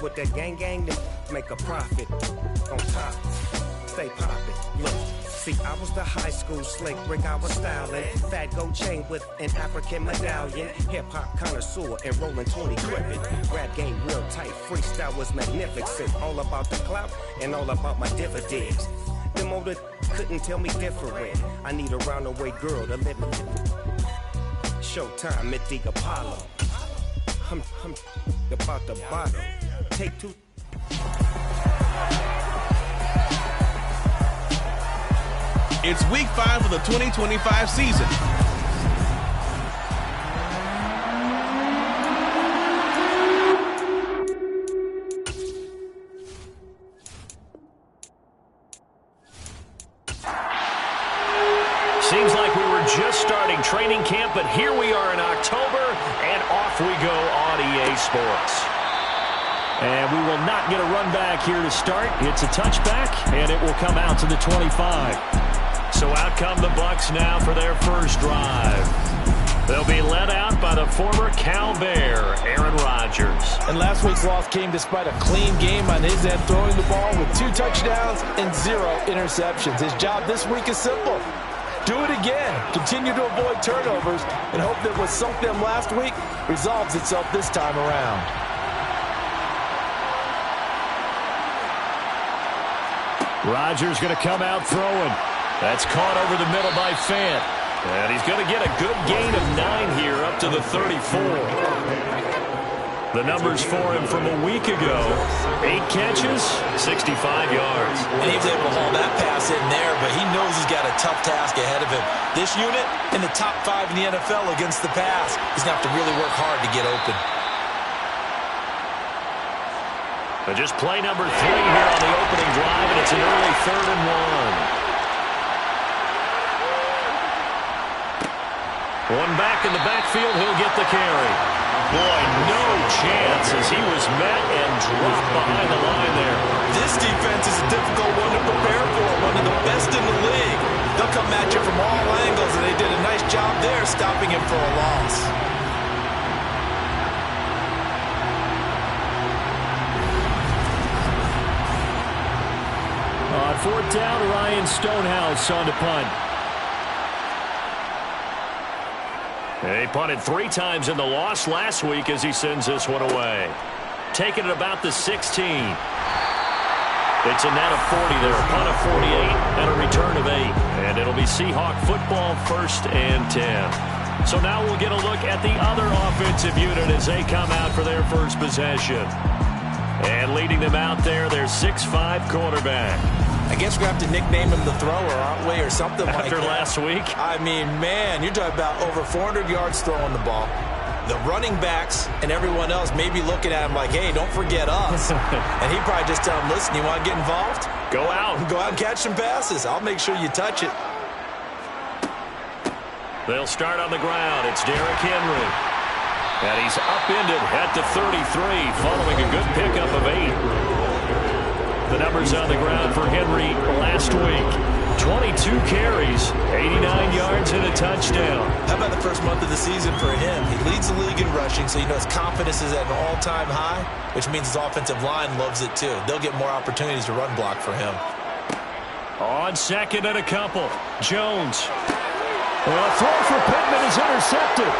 with that gang, then make a profit. On top, stay poppin'. Look, see, I was the high school slick Rick, I was styling. Fat gold chain with an African medallion. Hip-hop connoisseur and rolling 20 gripping. Rap game real tight, freestyle was magnificent. All about the clout and all about my dividends. Them older couldn't tell me different. I need a roundaway girl to live with. Showtime at the Apollo. I'm about the bottom. Take two. It's week 5 of the 2025 season. Seems like we were just starting training camp, but here we are in October, and off we go on EA Sports. And we will not get a run back here to start. It's a touchback, and it will come out to the 25. So out come the Bucs now for their first drive. They'll be led out by the former Cal Bear, Aaron Rodgers. And last week's loss came despite a clean game on his end, throwing the ball with 2 touchdowns and 0 interceptions. His job this week is simple. Do it again. Continue to avoid turnovers and hope that what sunk them last week resolves itself this time around. Rodgers going to come out throwing. That's caught over the middle by Fant. And he's going to get a good gain of 9 here up to the 34. The numbers for him from a week ago: 8 catches, 65 yards. And he was able to haul that pass in there, but he knows he's got a tough task ahead of him. This unit in the top 5 in the NFL against the pass. He's going to have to really work hard to get open. But just play number 3 here on the opening drive, and it's an early 3rd and 1. One back in the backfield, he'll get the carry. Boy, no chance as he was met and dropped behind the line there. This defense is a difficult one to prepare for, one of the best in the league. They'll come at you from all angles, and they did a nice job there stopping him for a loss. On 4th down, Ryan Stonehouse on to punt. He punted 3 times in the loss last week as he sends this one away. Taking it about the 16. It's a net of 40 there, a punt of 48, and a return of 8. And it'll be Seahawk football, 1st and 10. So now we'll get a look at the other offensive unit as they come out for their first possession. And leading them out there, their 6'5" quarterback. I guess we're going to have to nickname him the thrower, aren't we, or something like that. After last week? I mean, man, you're talking about over 400 yards throwing the ball. The running backs and everyone else may be looking at him like, hey, don't forget us. And he probably just tell him, listen, you want to get involved? Go out. Go out and catch some passes. I'll make sure you touch it. They'll start on the ground. It's Derrick Henry. And he's upended at the 33 following a good pickup of 8. The numbers on the ground for Henry last week: 22 carries, 89 yards, and a touchdown. How about the first month of the season for him? He leads the league in rushing, so you know his confidence is at an all-time high, which means his offensive line loves it too. They'll get more opportunities to run block for him. On 2nd and a couple, Jones. Well, a throw for Pittman is intercepted.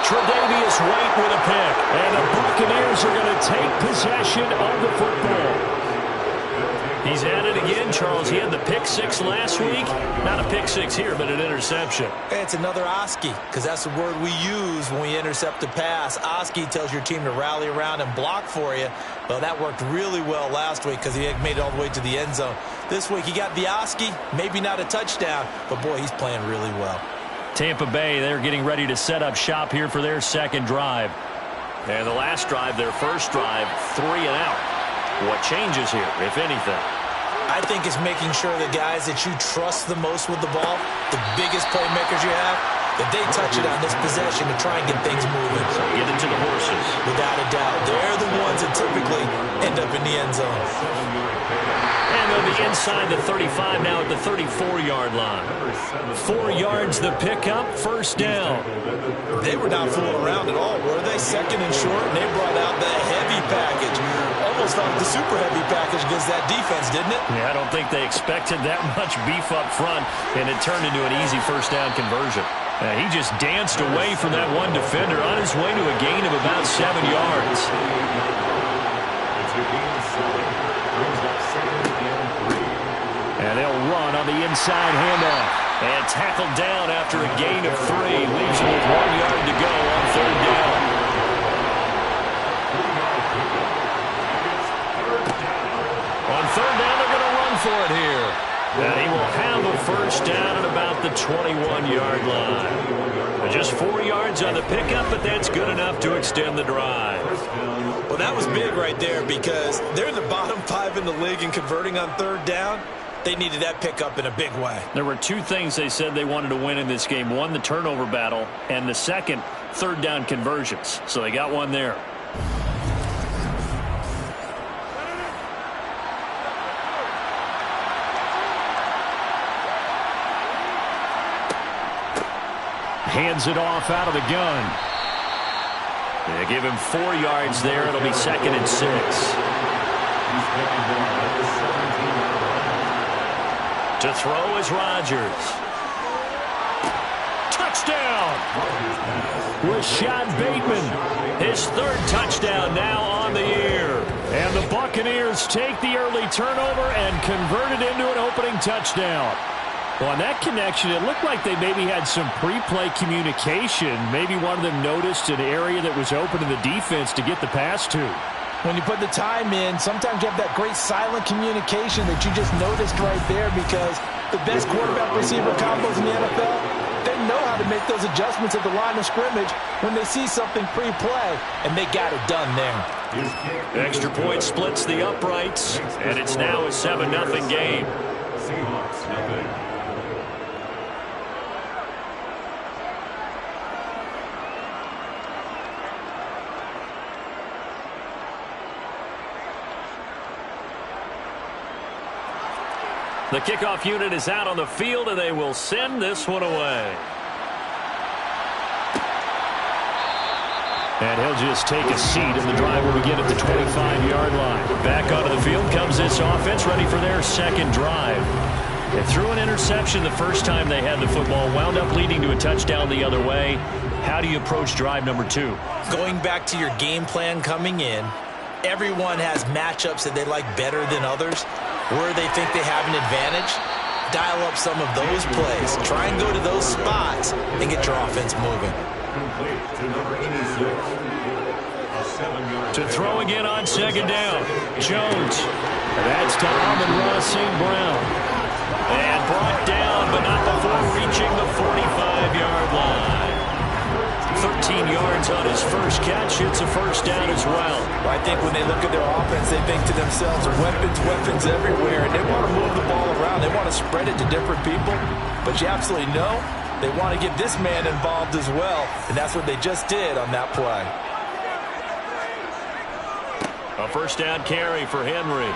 Tre'Davious White with a pick, and the Buccaneers are going to take possession of the football. He's at it again, Charles. He had the pick 6 last week. Not a pick 6 here, but an interception. Hey, it's another Oski, because that's the word we use when we intercept a pass. Oski tells your team to rally around and block for you. Well, that worked really well last week because he made it all the way to the end zone. This week, he got the Oski, maybe not a touchdown, but, boy, he's playing really well. Tampa Bay, they're getting ready to set up shop here for their 2nd drive. And the last drive, their first drive, 3 and out. What changes here, if anything? I think it's making sure the guys that you trust the most with the ball, the biggest playmakers you have, that they touch it on this possession to try and get things moving. So get it to the horses. Without a doubt. They're the ones that typically end up in the end zone. And they'll be inside the 35 now at the 34-yard line. 4 yards the pickup, 1st down. They were not fooling around at all, were they? 2nd and short, and they brought out the heavy package. almost felt like the super heavy package against that defense, didn't it? Yeah, I don't think they expected that much beef up front, and it turned into an easy first down conversion. He just danced away from that one defender on his way to a gain of about 7 yards. And they'll run on the inside handoff. And tackled down after a gain of 3. Leaves him with 1 yard to go on third down. On third down, they're going to run for it here. And he will have a first down at about the 21-yard line. Just 4 yards on the pickup, but that's good enough to extend the drive. Well, that was big right there because they're in the bottom 5 in the league in converting on third down. They needed that pickup in a big way. There were 2 things they said they wanted to win in this game. One, the turnover battle, and the second, third down conversions. So they got one there. Hands it off out of the gun. They give him 4 yards there. It'll be 2nd and 6. To throw is Rodgers. Touchdown! Rashad Bateman, his 3rd touchdown now on the year. And the Buccaneers take the early turnover and convert it into an opening touchdown. Well, on that connection, it looked like they maybe had some pre-play communication. Maybe one of them noticed an area that was open to the defense to get the pass to. When you put the time in, sometimes you have that great silent communication that you just noticed right there, because the best quarterback-receiver combos in the NFL, they know how to make those adjustments at the line of scrimmage when they see something pre-play, and they got it done there. Extra point splits the uprights, and it's now a 7-0 game. The kickoff unit is out on the field, and they will send this one away. And he'll just take a seat, and the drive will begin at the 25-yard line. Back onto the field comes this offense, ready for their 2nd drive. They threw an interception the first time they had the football, wound up leading to a touchdown the other way. How do you approach drive number 2? Going back to your game plan coming in, everyone has matchups that they like better than others, where they think they have an advantage. Dial up some of those plays. Try and go to those spots and get your offense moving. To throw again on 2nd down. Jones. That's to Amon-Ra St. Brown. And brought down, but not before reaching the 45-yard line. 13 yards on his first catch. It's a first down as well. I think when they look at their offense, they think to themselves, weapons everywhere, and they want to move the ball around. They want to spread it to different people, but you absolutely know they want to get this man involved as well, and that's what they just did on that play. A first down carry for Henry.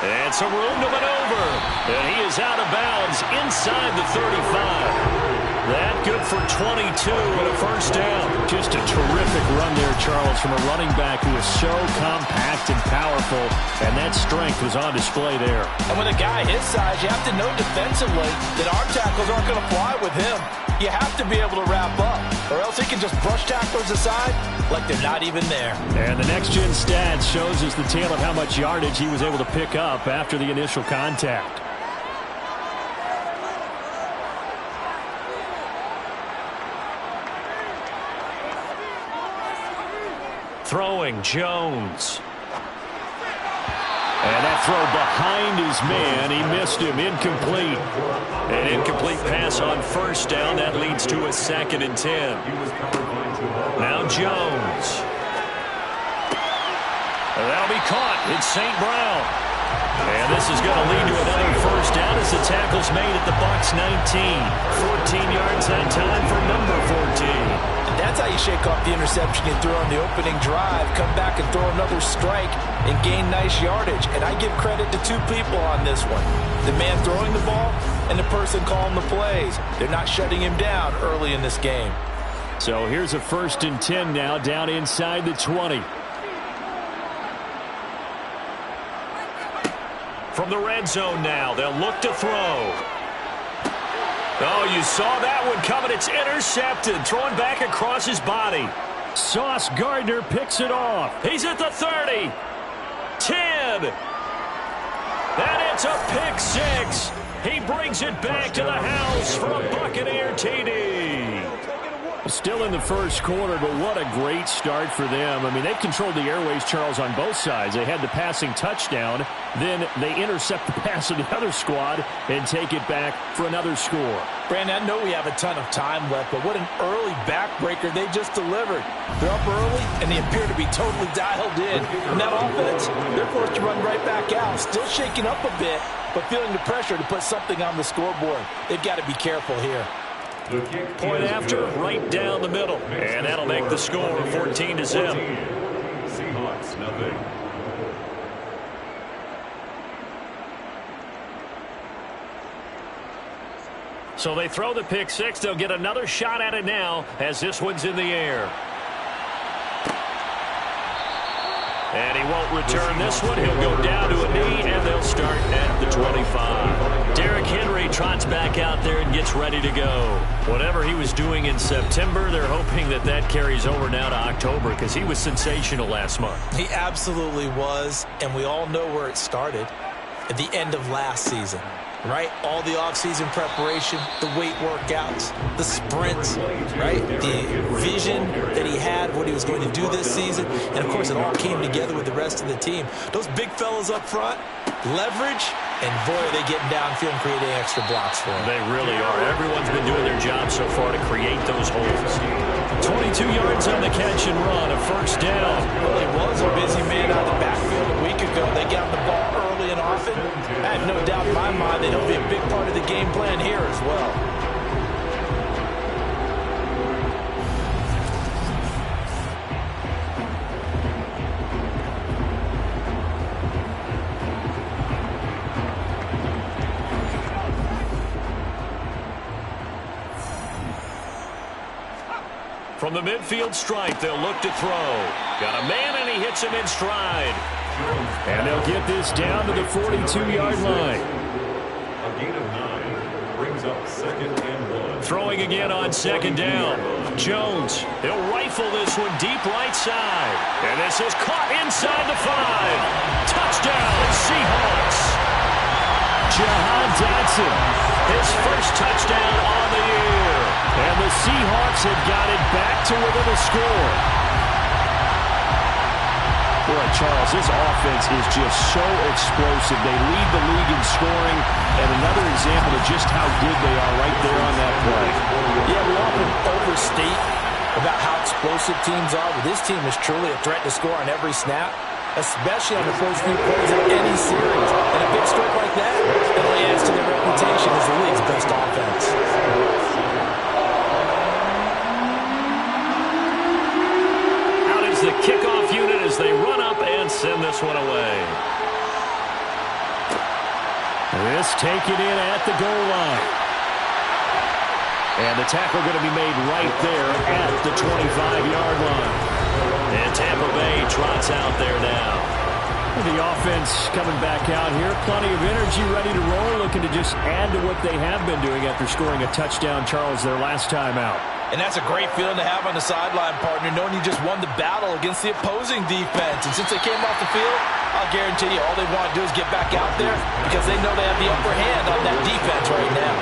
And some room to maneuver. And he is out of bounds inside the 35. That good for 22 and a first down. Just a terrific run there, Charles, from a running back who is so compact and powerful, and that strength was on display there. And with a guy his size, you have to know defensively that arm tackles aren't going to fly with him. You have to be able to wrap up, or else he can just brush tacklers aside like they're not even there. And the next-gen stats shows us the tale of how much yardage he was able to pick up after the initial contact. Throwing, Jones. And that throw behind his man. He missed him. Incomplete. An incomplete pass on first down. That leads to a 2nd and 10. Now Jones. And that'll be caught. It's St. Brown. And this is going to lead to another first down as the tackle's made at the Bucs 19. 14 yards that time for number 14. That's how you shake off the interception you threw on the opening drive, come back and throw another strike and gain nice yardage. And I give credit to 2 people on this one. The man throwing the ball and the person calling the plays. They're not shutting him down early in this game. So here's a 1st and 10 now down inside the 20. From the red zone now, they'll look to throw. Oh, you saw that one coming. It's intercepted. Throwing back across his body. Sauce Gardner picks it off. He's at the 30. 10. And it's a pick six. He brings it back to the house for a Buccaneer TD. Still in the first quarter, but what a great start for them. I mean, they've controlled the airways, Charles, on both sides. They had the passing touchdown. Then they intercept the pass of the other squad and take it back for another score. Brandon, I know we have a ton of time left, but what an early backbreaker they just delivered. They're up early, and they appear to be totally dialed in. And that offense, they're forced to run right back out. Still shaking up a bit, but feeling the pressure to put something on the scoreboard. They've got to be careful here. Point after, right down the middle. And that'll make the score 14-0. Seahawks, nothing. So they throw the pick six. They'll get another shot at it now as this one's in the air. And he won't return this one. He'll go down to a knee, and they'll start at the 25. Derrick Henry trots back out there and gets ready to go. Whatever he was doing in September, they're hoping that that carries over now to October because he was sensational last month. He absolutely was, and we all know where it started at the end of last season. Right? All the offseason preparation, the weight workouts, the sprints, right? The vision that he had, what he was going to do this season. And, of course, it all came together with the rest of the team. Those big fellas up front, leverage, and, boy, are they getting downfield and creating extra blocks for him. They really are. Everyone's been doing their job so far to create those holes. 22 yards on the catch and run, a first down. Well, he was a busy man out of the backfield a week ago. They got the ball early and often. I have no doubt in my mind that he'll be a big part of the game plan here as well. From the midfield stripe, they'll look to throw. Got a man, and he hits him in stride. And they'll get this down to the 42-yard line. A gain of 9 brings up 2nd and 1. Throwing again on 2nd down. Jones, he'll rifle this one deep right side. And this is caught inside the 5. Touchdown, Seahawks. Jahan Dotson, his first touchdown on the year. And the Seahawks have got it back to within a score. Boy, Charles, this offense is just so explosive. They lead the league in scoring, and another example of just how good they are right there on that play. Yeah, we often overstate about how explosive teams are, but this team is truly a threat to score on every snap, especially on the first few plays of any series. And a big stroke like that, it only adds to their reputation as the league's best offense. The kickoff unit as they run up and send this one away. This taken in at the goal line. And the tackle going to be made right there at the 25-yard line. And Tampa Bay trots out there now. The offense coming back out here. Plenty of energy, ready to roll, looking to just add to what they have been doing after scoring a touchdown, Charles, their last time out. And that's a great feeling to have on the sideline, partner, knowing you just won the battle against the opposing defense. And since they came off the field, I'll guarantee you all they want to do is get back out there because they know they have the upper hand on that defense right now.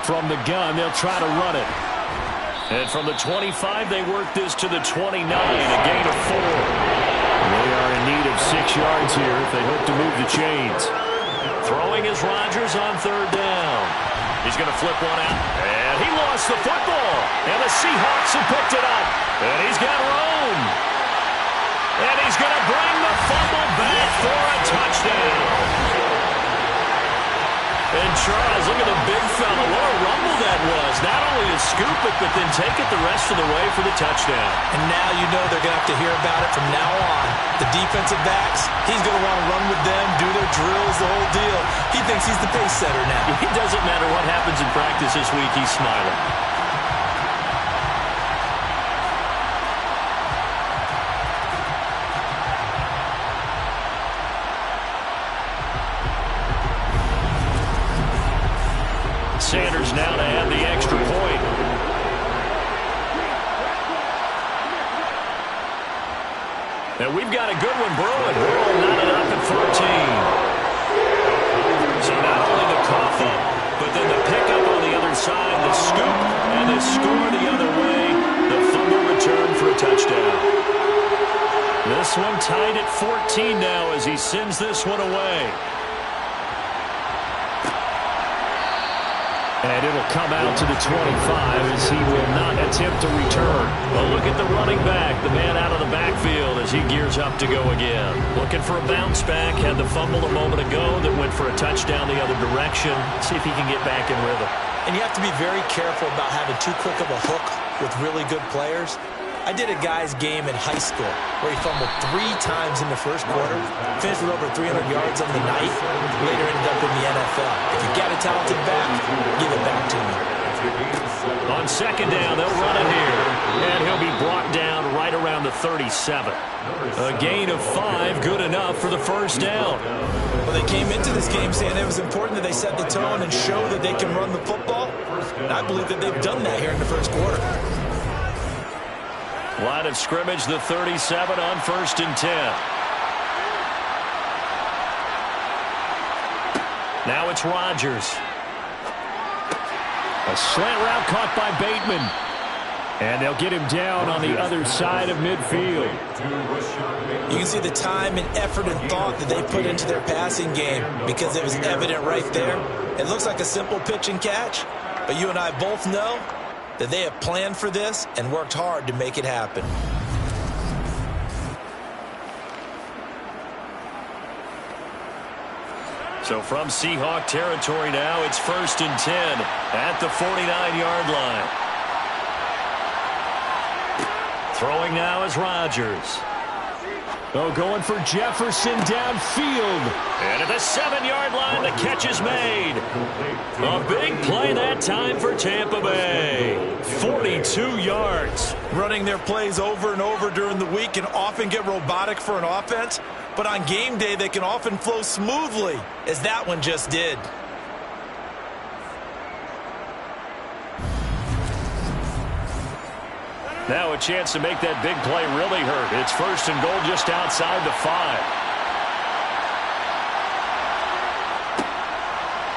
From the gun, they'll try to run it. And from the 25, they work this to the 29, a gain of 4. They are in need of 6 yards here if they hope to move the chains. Throwing is Rodgers on 3rd down. He's going to flip one out, and he lost the football. And the Seahawks have picked it up. And he's got room. And he's going to bring the fumble back for a touchdown. And Charles, look at the big fella. What a rumble that was. Not only to scoop it, but then take it the rest of the way for the touchdown. And now you know they're going to have to hear about it from now on. The defensive backs, he's going to want to run with them, do their drills, the whole deal. He thinks he's the pace setter now. It doesn't matter what happens in practice this week, he's smiling. Chargers now to add the extra point. And we've got a good one brewing. We're all knotted up at 14. So not only the cough up, but then the pickup on the other side, the scoop, and the score the other way. The fumble return for a touchdown. This one tied at 14 now as he sends this one away. And it'll come out to the 25 as he will not attempt to return. A look at the running back, the man out of the backfield as he gears up to go again. Looking for a bounce back, had the fumble a moment ago that went for a touchdown the other direction. See if he can get back in rhythm. And you have to be very careful about having too quick of a hook with really good players. I did a guy's game in high school where he fumbled 3 times in the first quarter, finished with over 300 yards on the night, later ended up in the NFL. If you got a talented back, give it back to him. On second down, they'll run it here. And he'll be brought down right around the 37. A gain of 5, good enough for the first down. Well, they came into this game saying it was important that they set the tone and show that they can run the football. And I believe that they've done that here in the first quarter. Line of scrimmage, the 37 on 1st and 10. Now it's Rodgers. A slant route caught by Bateman. And they'll get him down on the other side of midfield. You can see the time and effort and thought that they put into their passing game because it was evident right there. It looks like a simple pitch and catch, but you and I both know that they have planned for this and worked hard to make it happen. So from Seahawk territory now, it's 1st and 10 at the 49-yard line. Throwing now is Rodgers. Oh, going for Jefferson downfield. And at the 7-yard line, the catch is made. A big play that time for Tampa Bay. 42 yards. Running their plays over and over during the week can often get robotic for an offense, but on game day, they can often flow smoothly, as that one just did. Now a chance to make that big play really hurt. It's 1st and goal just outside the 5.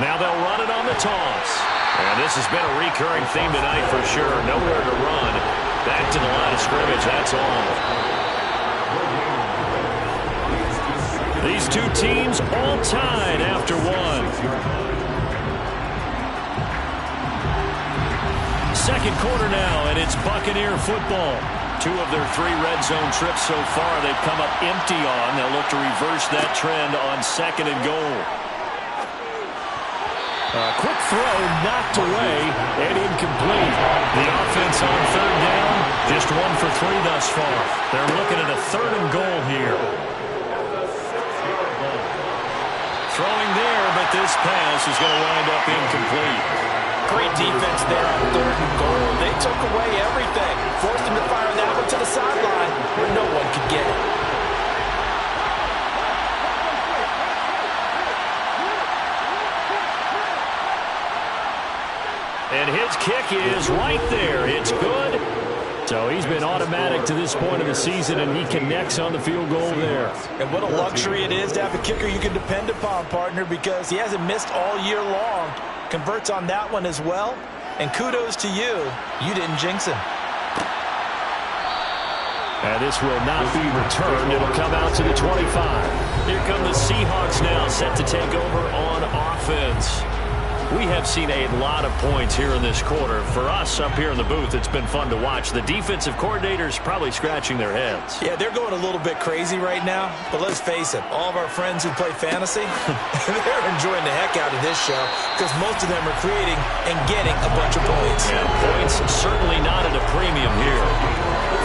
Now they'll run it on the toss. And this has been a recurring theme tonight for sure. Nowhere to run. Back to the line of scrimmage. That's all. These two teams all tied after one. Second quarter now, and it's Buccaneer football. 2 of their 3 red zone trips so far they've come up empty on. They'll look to reverse that trend on 2nd and goal. Quick throw knocked away and incomplete. The offense on 3rd down, just 1 for 3 thus far. They're looking at a 3rd and goal here. Throwing there, but this pass is going to wind up incomplete. Great defense there on 3rd and goal. They took away everything. Forced him to fire that one to the sideline where no one could get it. And his kick is right there. It's good. So he's been automatic to this point of the season, and he connects on the field goal there. And what a luxury it is to have a kicker you can depend upon, partner, because he hasn't missed all year long. Converts on that one as well. And kudos to you. You didn't jinx him. And this will not be returned. It'll come out to the 25. Here come the Seahawks now, set to take over on offense. We have seen a lot of points here in this quarter. For us up here in the booth, it's been fun to watch. The defensive coordinators probably scratching their heads. Yeah, they're going a little bit crazy right now. But let's face it, all of our friends who play fantasy, they're enjoying the heck out of this show because most of them are creating and getting a bunch of points. Yeah, points certainly not at a premium here.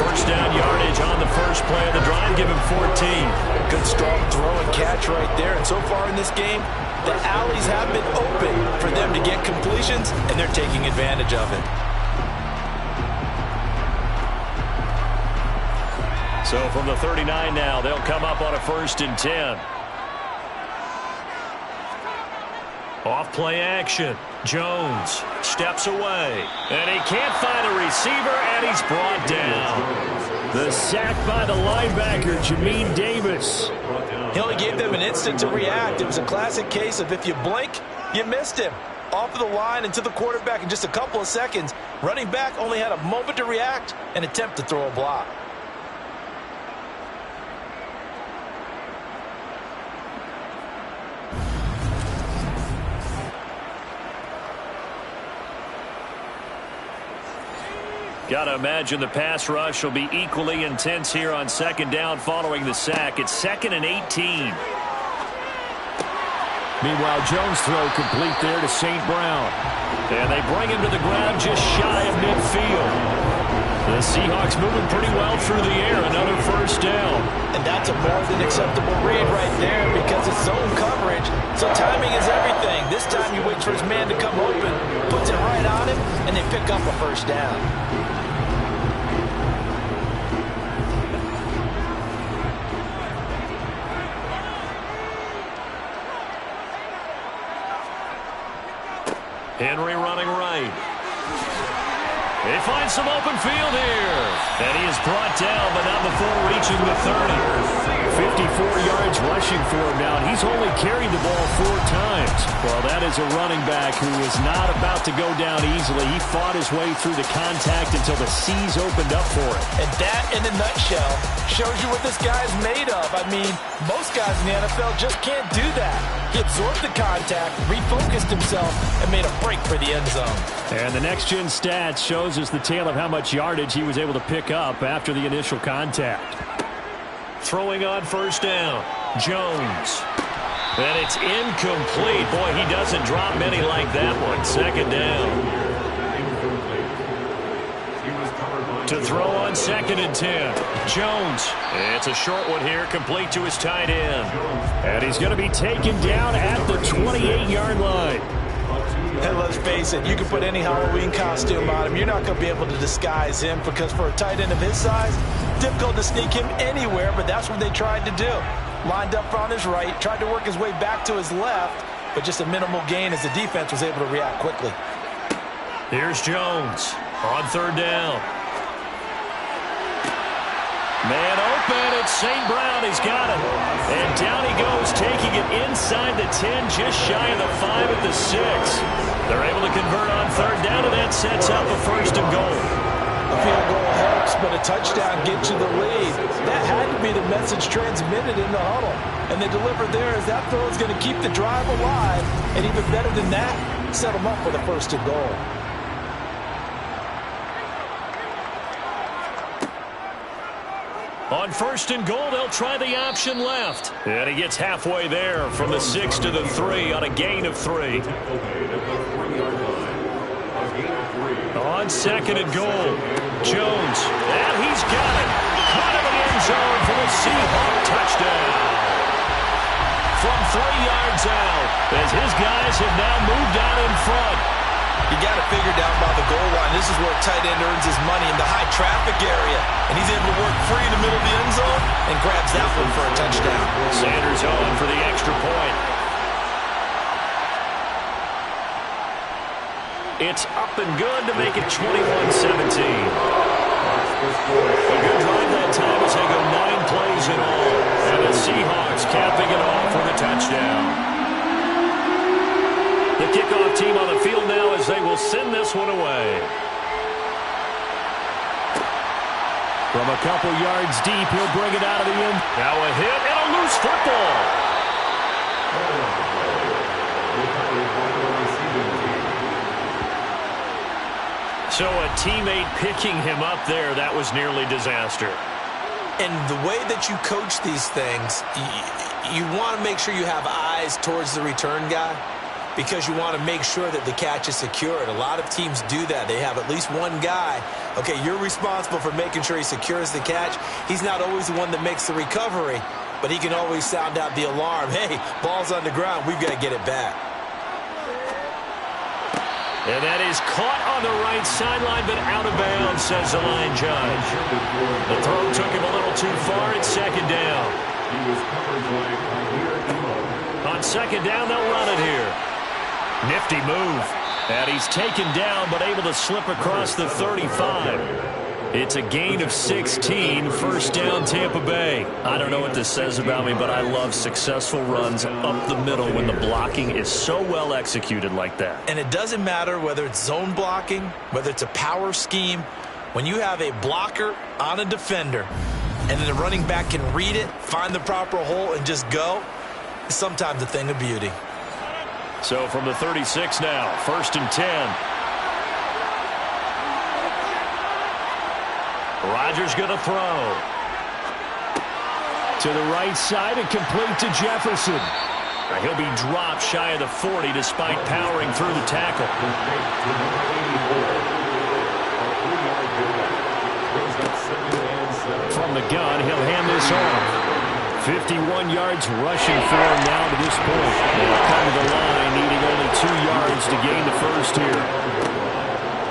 First down yardage on the first play of the drive. Give him 14. Good strong throw and catch right there. And so far in this game, the alleys have been open for them to get completions, and they're taking advantage of it. So from the 39 now, they'll come up on a 1st and 10. Off play action. Jones steps away. And he can't find a receiver, and he's brought down. The sack by the linebacker, Jamin Davis. He only gave them an instant to react. It was a classic case of if you blink, you missed him. Off of the line and to the quarterback in just a couple of seconds. Running back only had a moment to react and attempt to throw a block. Got to imagine the pass rush will be equally intense here on second down following the sack. It's 2nd and 18. Meanwhile, Jones' throw complete there to St. Brown. And they bring him to the ground just shy of midfield. The Seahawks moving pretty well through the air. Another first down. And that's a more than acceptable read right there because it's zone coverage. So timing is everything. This time he waits for his man to come open, puts it right on him, and they pick up a first down. Henry running right. He finds some open field here. And he is brought down, but not before reaching the 30. 54 yards rushing for him now, and he's only carried the ball 4 times. Well, that is a running back who is not about to go down easily. He fought his way through the contact until the seas opened up for him. And that, in a nutshell, shows you what this guy is made of. I mean, most guys in the NFL just can't do that. He absorbed the contact, refocused himself, and made a break for the end zone. And the next-gen stats shows us the tale of how much yardage he was able to pick up after the initial contact. Throwing on first down, Jones. And it's incomplete. Boy, he doesn't drop many like that one. Second down. To throw on 2nd and 10. Jones. It's a short one here, complete to his tight end. And he's going to be taken down at the 28-yard line. And let's face it, you can put any Halloween costume on him. You're not going to be able to disguise him because for a tight end of his size, difficult to sneak him anywhere, but that's what they tried to do. Lined up on his right, tried to work his way back to his left, but just a minimal gain as the defense was able to react quickly. Here's Jones on 3rd down. Man open, it's St. Brown. He's got it. And down he goes, taking it inside the 10, just shy of the 5 at the 6. They're able to convert on 3rd down, and that sets up a 1st and goal. A field goal helps, but a touchdown gets you the lead. That had to be the message transmitted in the huddle. And they delivered there as that throw is going to keep the drive alive. And even better than that, set them up for the 1st and goal. On 1st and goal, they'll try the option left. And he gets halfway there from the 6 to the 3 on a gain of 3. On 2nd and goal, Jones. And he's got it. Out of the end zone for the Seahawk touchdown. From 3 yards out, as his guys have now moved out in front. You got to figure down by the goal line. This is where a tight end earns his money in the high traffic area. And he's able to work free in the middle of the end zone and grabs that one for a touchdown. Sanders on for the extra point. It's up and good to make it 21-17. A good drive that time as they go 9 plays in all. And the Seahawks capping it off with a touchdown. The kickoff team on the field now as they will send this one away. From a couple yards deep, he'll bring it out of the end. Now a hit and a loose football. So a teammate picking him up there, that was nearly disaster. And the way that you coach these things, you want to make sure you have eyes towards the return guy, because you want to make sure that the catch is secured. A lot of teams do that. They have at least one guy. Okay, you're responsible for making sure he secures the catch. He's not always the one that makes the recovery, but he can always sound out the alarm. Hey, ball's on the ground. We've got to get it back. And that is caught on the right sideline, but out of bounds, says the line judge. The throw took him a little too far. It's 2nd down. He was covered by Khalil Mack. On 2nd down, they'll run it here. Nifty move. And he's taken down, but able to slip across the 35. It's a gain of 16, first down Tampa Bay. I don't know what this says about me, but I love successful runs up the middle when the blocking is so well executed like that. And it doesn't matter whether it's zone blocking, whether it's a power scheme. When you have a blocker on a defender and then the running back can read it, find the proper hole, and just go, it's sometimes a thing of beauty. So from the 36 now, first and 10. Rodgers going to throw. To the right side and complete to Jefferson. He'll be dropped shy of the 40 despite powering through the tackle. From the gun, he'll hand this off. 51 yards rushing for him now to this point. They'll come to the line, needing only 2 yards to gain the first here.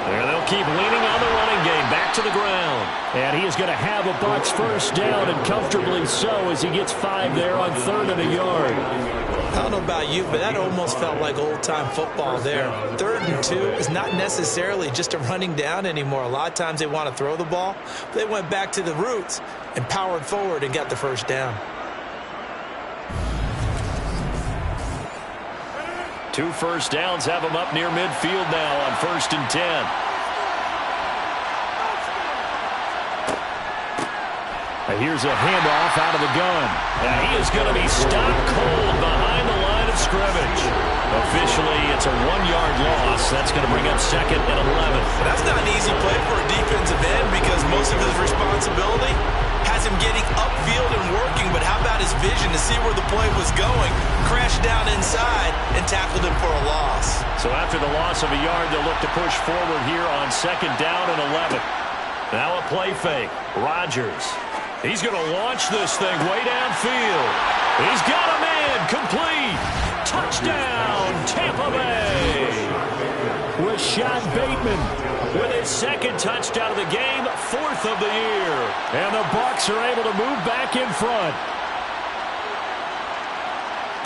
And they'll keep leaning on the running game, back to the ground. And he is going to have a Bucs first down, and comfortably so, as he gets 5 there on 3rd and a yard. I don't know about you, but that almost felt like old-time football there. 3rd and 2 is not necessarily just a running down anymore. A lot of times they want to throw the ball. They went back to the roots and powered forward and got the first down. 2 first downs have him up near midfield now on 1st and 10. Here's a handoff out of the gun. And he is going to be stopped cold behind the line of scrimmage. Officially, it's a 1-yard loss. That's going to bring up 2nd and 11. That's not an easy play for a defensive end because most of his responsibility has him getting upfield and working, but how about his vision to see where the play was going, crashed down inside, and tackled him for a loss. So after the loss of a yard, they'll look to push forward here on 2nd down and 11. Now a play fake. Rodgers. He's going to launch this thing way downfield. He's got a man. Complete. Touchdown, Tampa Bay. Rashad Bateman with his 2nd touchdown of the game, 4th of the year. And the Bucs are able to move back in front.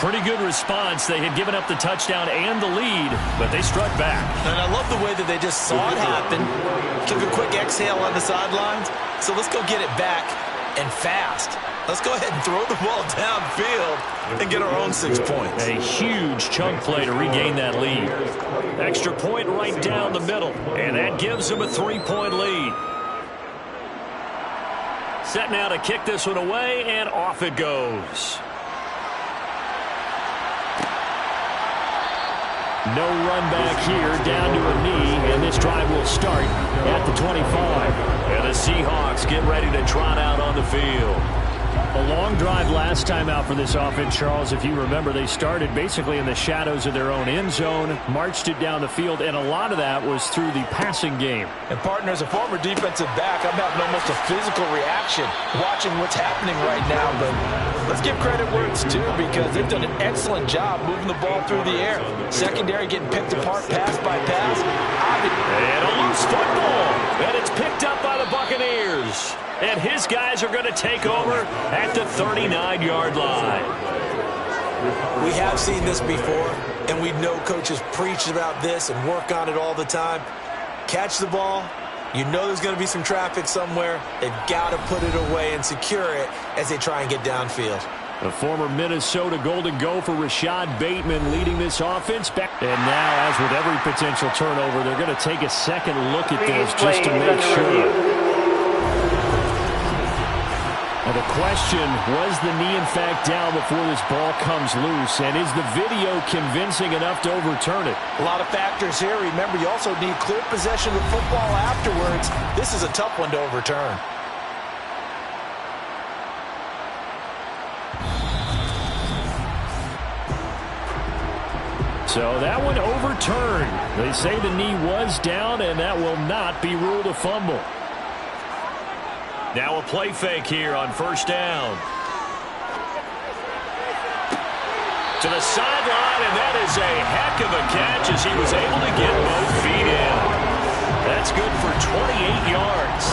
Pretty good response. They had given up the touchdown and the lead, but they struck back. And I love the way that they just saw it happen. Took a quick exhale on the sidelines. So let's go get it back and fast. Let's go ahead and throw the ball downfield and get our own 6 points. A huge chunk play to regain that lead. Extra point right down the middle, and that gives them a 3-point lead. Set now to kick this one away, and off it goes. No run back here, down to a knee, and this drive will start at the 25. And the Seahawks get ready to trot out on the field. A long drive last time out for this offense, Charles. If you remember, they started basically in the shadows of their own end zone, marched it down the field, and a lot of that was through the passing game. And, partner, as a former defensive back, I'm having almost a physical reaction watching what's happening right now. But let's give credit where it's due because they've done an excellent job moving the ball through the air. Secondary getting picked apart pass by pass. And a loose football, and it's picked up by the Buccaneers. And his guys are going to take over at the 39-yard line. We have seen this before, and we know coaches preach about this and work on it all the time. Catch the ball. You know there's going to be some traffic somewhere. They've got to put it away and secure it as they try and get downfield. The former Minnesota Golden Gopher Rashad Bateman leading this offense back. And now, as with every potential turnover, they're going to take a second look at this just to make sure. Well, the question, was the knee in fact down before this ball comes loose? And is the video convincing enough to overturn it? A lot of factors here. Remember, you also need clear possession of the football afterwards. This is a tough one to overturn. So that one overturned. They say the knee was down, and that will not be ruled a fumble. Now a play fake here on 1st down. To the sideline, and that is a heck of a catch as he was able to get both feet in. That's good for 28 yards.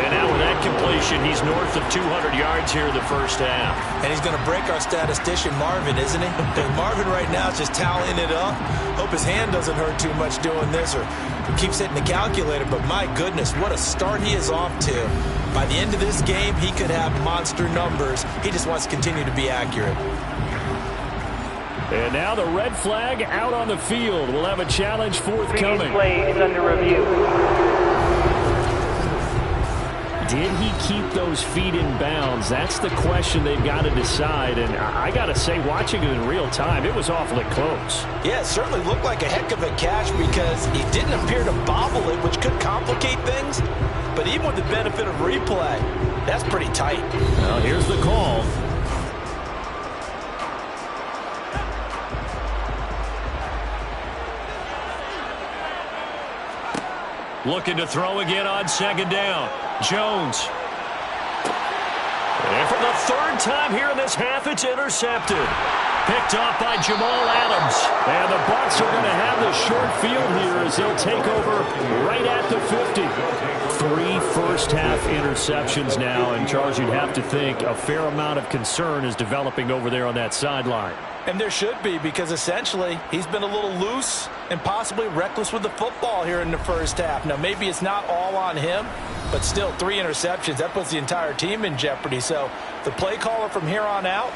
And now with that completion, he's north of 200 yards here in the first half. And he's going to break our statistician, Marvin, isn't he? Because Marvin right now is just tallying it up. Hope his hand doesn't hurt too much doing this or keeps hitting the calculator. But my goodness, what a start he is off to. By the end of this game, he could have monster numbers. He just wants to continue to be accurate. And now the red flag out on the field. We'll have a challenge forthcoming. Play is under review. Did he keep those feet in bounds? That's the question they've got to decide. And I got to say, watching it in real time, it was awfully close. Yeah, it certainly looked like a heck of a catch because he didn't appear to bobble it, which could complicate things. But even with the benefit of replay, that's pretty tight. Well, here's the call. Looking to throw again on second down. Jones. And for the third time here in this half, it's intercepted. Picked off by Jamal Adams. And the Bucs are going to have the short field here as they'll take over right at the 50. 3 first-half interceptions now. And, Charles, you'd have to think a fair amount of concern is developing over there on that sideline. And there should be, because essentially he's been a little loose and possibly reckless with the football here in the first half. Now, maybe it's not all on him, but still 3 interceptions. That puts the entire team in jeopardy. So the play caller from here on out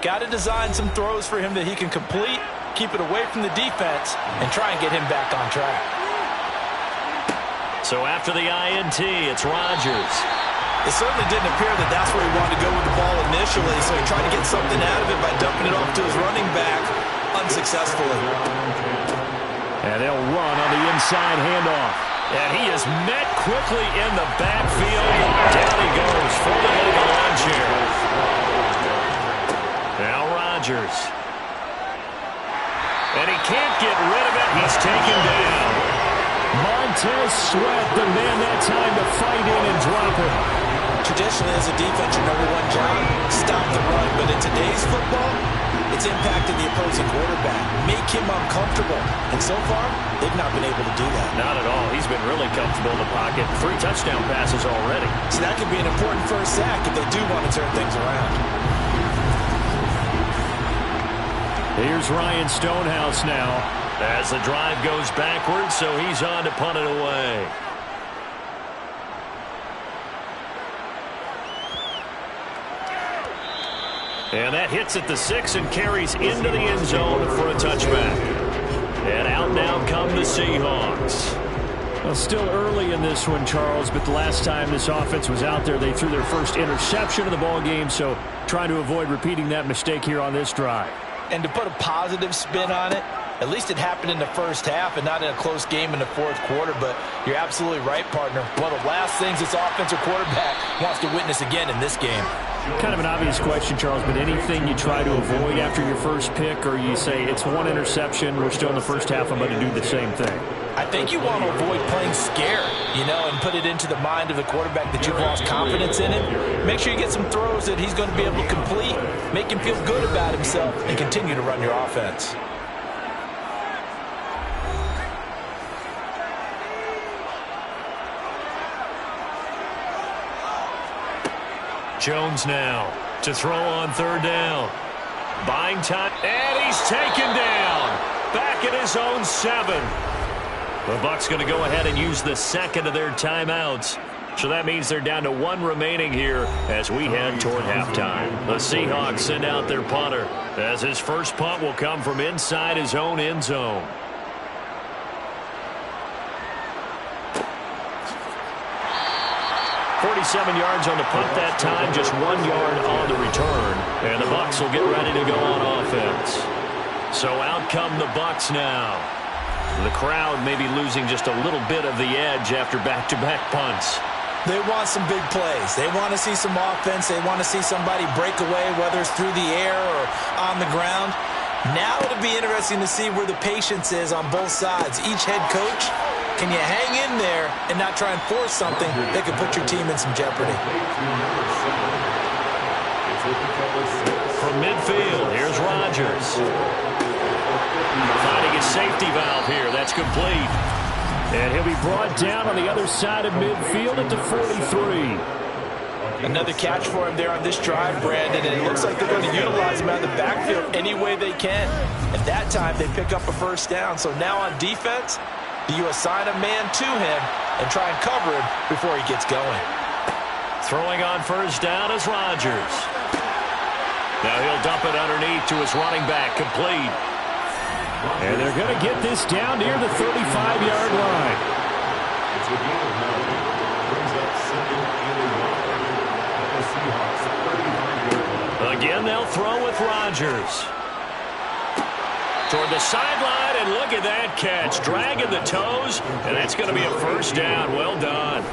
got to design some throws for him that he can complete, keep it away from the defense, and try and get him back on track. So after the INT, it's Rodgers. It certainly didn't appear that that's where he wanted to go with the ball initially, so he tried to get something out of it by dumping it off to his running back unsuccessfully. And they'll run on the inside handoff. And he is met quickly in the backfield. Down he goes, folded like a lawn chair. Now Rodgers. And he can't get rid of it. He's taken down. Montez Sweat, the man that time to fight in and drop it. Traditionally, as a defense, your #1 job, stop the run. But in today's football, it's impacting the opposing quarterback. Make him uncomfortable. And so far, they've not been able to do that. Not at all. He's been really comfortable in the pocket. 3 touchdown passes already. So that could be an important first sack if they do want to turn things around. Here's Ryan Stonehouse now as the drive goes backwards, so he's on to punt it away. And that hits at the 6 and carries into the end zone for a touchback. And out now come the Seahawks. Well, still early in this one, Charles, but the last time this offense was out there, they threw their first interception of the ball game, so trying to avoid repeating that mistake here on this drive. And to put a positive spin on it, at least it happened in the first half and not in a close game in the fourth quarter. But you're absolutely right, partner. One of the last things this offensive quarterback wants to witness again in this game. Kind of an obvious question, Charles, but anything you try to avoid after your first pick, or you say it's 1 interception, we're still in the first half, I'm going to do the same thing? I think you want to avoid playing scared, and put it into the mind of the quarterback that you've lost confidence in him. Make sure you get some throws that he's going to be able to complete, make him feel good about himself, and continue to run your offense. Jones now to throw on third down. Buying time, and he's taken down. Back at his own 7. The Bucs going to go ahead and use the second of their timeouts. So that means they're down to 1 remaining here as we head toward halftime. The Seahawks send out their punter as his first punt will come from inside his own end zone. .47 yards on the punt that time, just 1 yard on the return. And the Bucs will get ready to go on offense. So out come the Bucs now. The crowd may be losing just a little bit of the edge after back-to-back punts. They want some big plays. They want to see some offense. They want to see somebody break away, whether it's through the air or on the ground. Now it'll be interesting to see where the patience is on both sides. Each head coach, can you hang in there and not try and force something that could put your team in some jeopardy? From midfield, here's Rodgers. Finding his safety valve here. That's complete. And he'll be brought down on the other side of midfield at the 43. Another catch for him there on this drive, Brandon, and it looks like they're going to utilize him out of the backfield any way they can. At that time, they pick up a first down. So now on defense, you assign a man to him and try and cover him before he gets going. Throwing on first down is Rodgers. Now he'll dump it underneath to his running back, complete. And they're going to get this down near the 35-yard line. It's a gain of 9. Brings up second and 1. The Seahawks 35-yard line. Again, they'll throw with Rodgers. Toward the sideline, and look at that catch. Dragging the toes, and that's going to be a first down. Well done.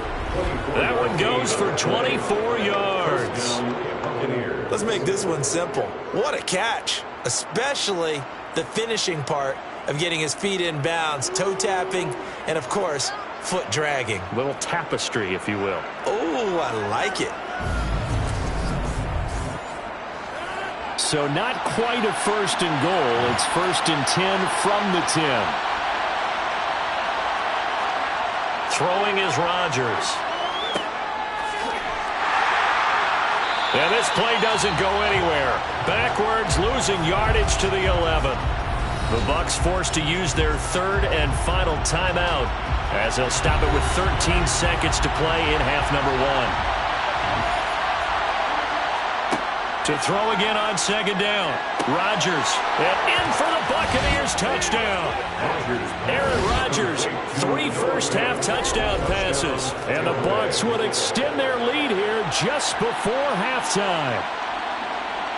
That one goes for 24 yards. Let's make this one simple. What a catch, especially the finishing part of getting his feet in bounds, toe tapping, and, of course, foot dragging. Little tapestry, if you will. Oh, I like it. So not quite a first and goal. It's first and 10 from the 10. Throwing is Rodgers. And this play doesn't go anywhere. Backwards, losing yardage to the 11. The Bucs forced to use their third and final timeout as they'll stop it with 13 seconds to play in half number 1. To throw again on second down. Rodgers. And in for the Buccaneers touchdown. Aaron Rodgers, 3 first-half touchdown passes. And the Bucs would extend their lead here just before halftime.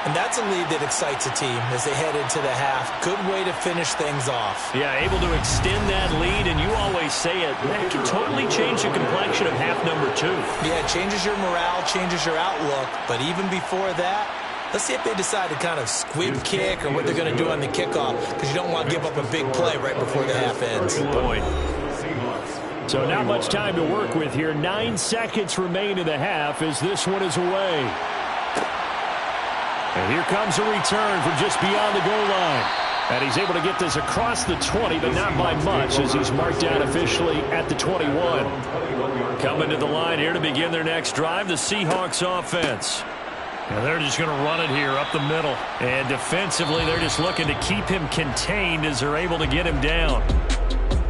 And that's a lead that excites a team as they head into the half. Good way to finish things off. Yeah, able to extend that lead, and you always say it, that can totally change the complexion of half number 2. Yeah, it changes your morale, changes your outlook. But even before that, let's see if they decide to kind of squib kick or what they're going to do on the kickoff, because you don't want to give up a big play right before the half ends. Good point. So not much time to work with here. 9 seconds remain in the half as this one is away. And here comes a return from just beyond the goal line. And he's able to get this across the 20, but not by much as he's marked down officially at the 21. Coming to the line here to begin their next drive, the Seahawks offense. And they're just going to run it here up the middle. And defensively, they're just looking to keep him contained as they're able to get him down.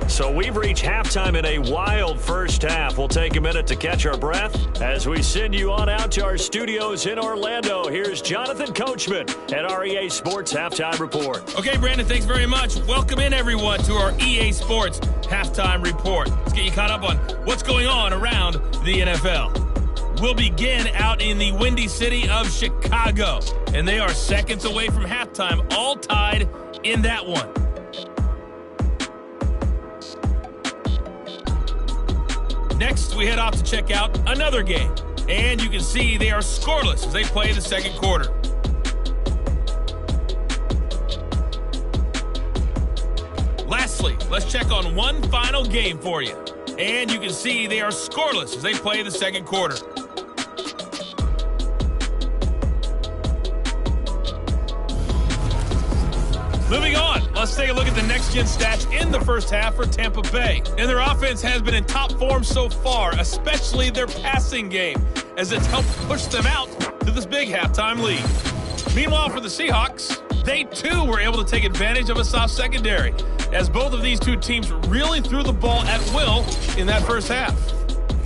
So we've reached halftime in a wild first half. We'll take a minute to catch our breath as we send you on out to our studios in Orlando. Here's Jonathan Coachman at our EA Sports Halftime Report. Okay, Brandon, thanks very much. Welcome in, everyone, to our EA Sports Halftime Report. Let's get you caught up on what's going on around the NFL. We'll begin out in the windy city of Chicago, and they are seconds away from halftime, all tied in that one. Next, we head off to check out another game, and you can see they are scoreless as they play the second quarter. Lastly, let's check on one final game for you, and you can see they are scoreless as they play the second quarter. Moving on, let's take a look at the next-gen stats in the first half for Tampa Bay. And their offense has been in top form so far, especially their passing game, as it's helped push them out to this big halftime lead. Meanwhile, for the Seahawks, they too were able to take advantage of a soft secondary, as both of these two teams really threw the ball at will in that first half.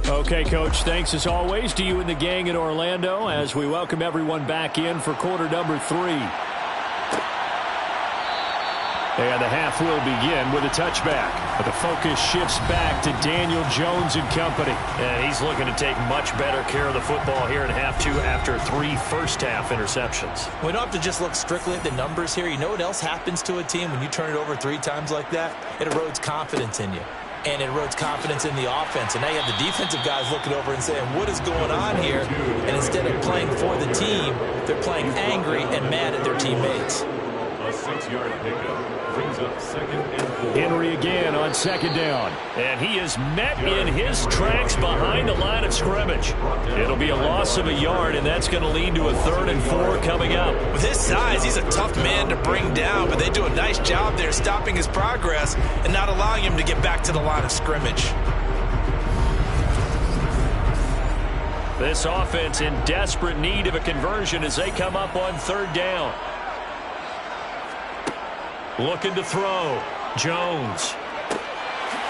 Okay, Coach, thanks as always to you and the gang in Orlando as we welcome everyone back in for quarter number 3. And the half will begin with a touchback. But the focus shifts back to Daniel Jones and company. And he's looking to take much better care of the football here in half 2 after 3 first-half interceptions. We don't have to just look strictly at the numbers here. You know what else happens to a team when you turn it over 3 times like that? It erodes confidence in you. And it erodes confidence in the offense. And now you have the defensive guys looking over and saying, what is going on here? And instead of playing for the team, they're playing angry and mad at their teammates. A 6-yard pickup brings up 2nd and 4. Henry again on 2nd down. And he is met in his tracks behind the line of scrimmage. It'll be a loss of a yard, and that's going to lead to a 3rd and 4 coming up. With his size, he's a tough man to bring down, but they do a nice job there stopping his progress and not allowing him to get back to the line of scrimmage. This offense in desperate need of a conversion as they come up on 3rd down. Looking to throw. Jones.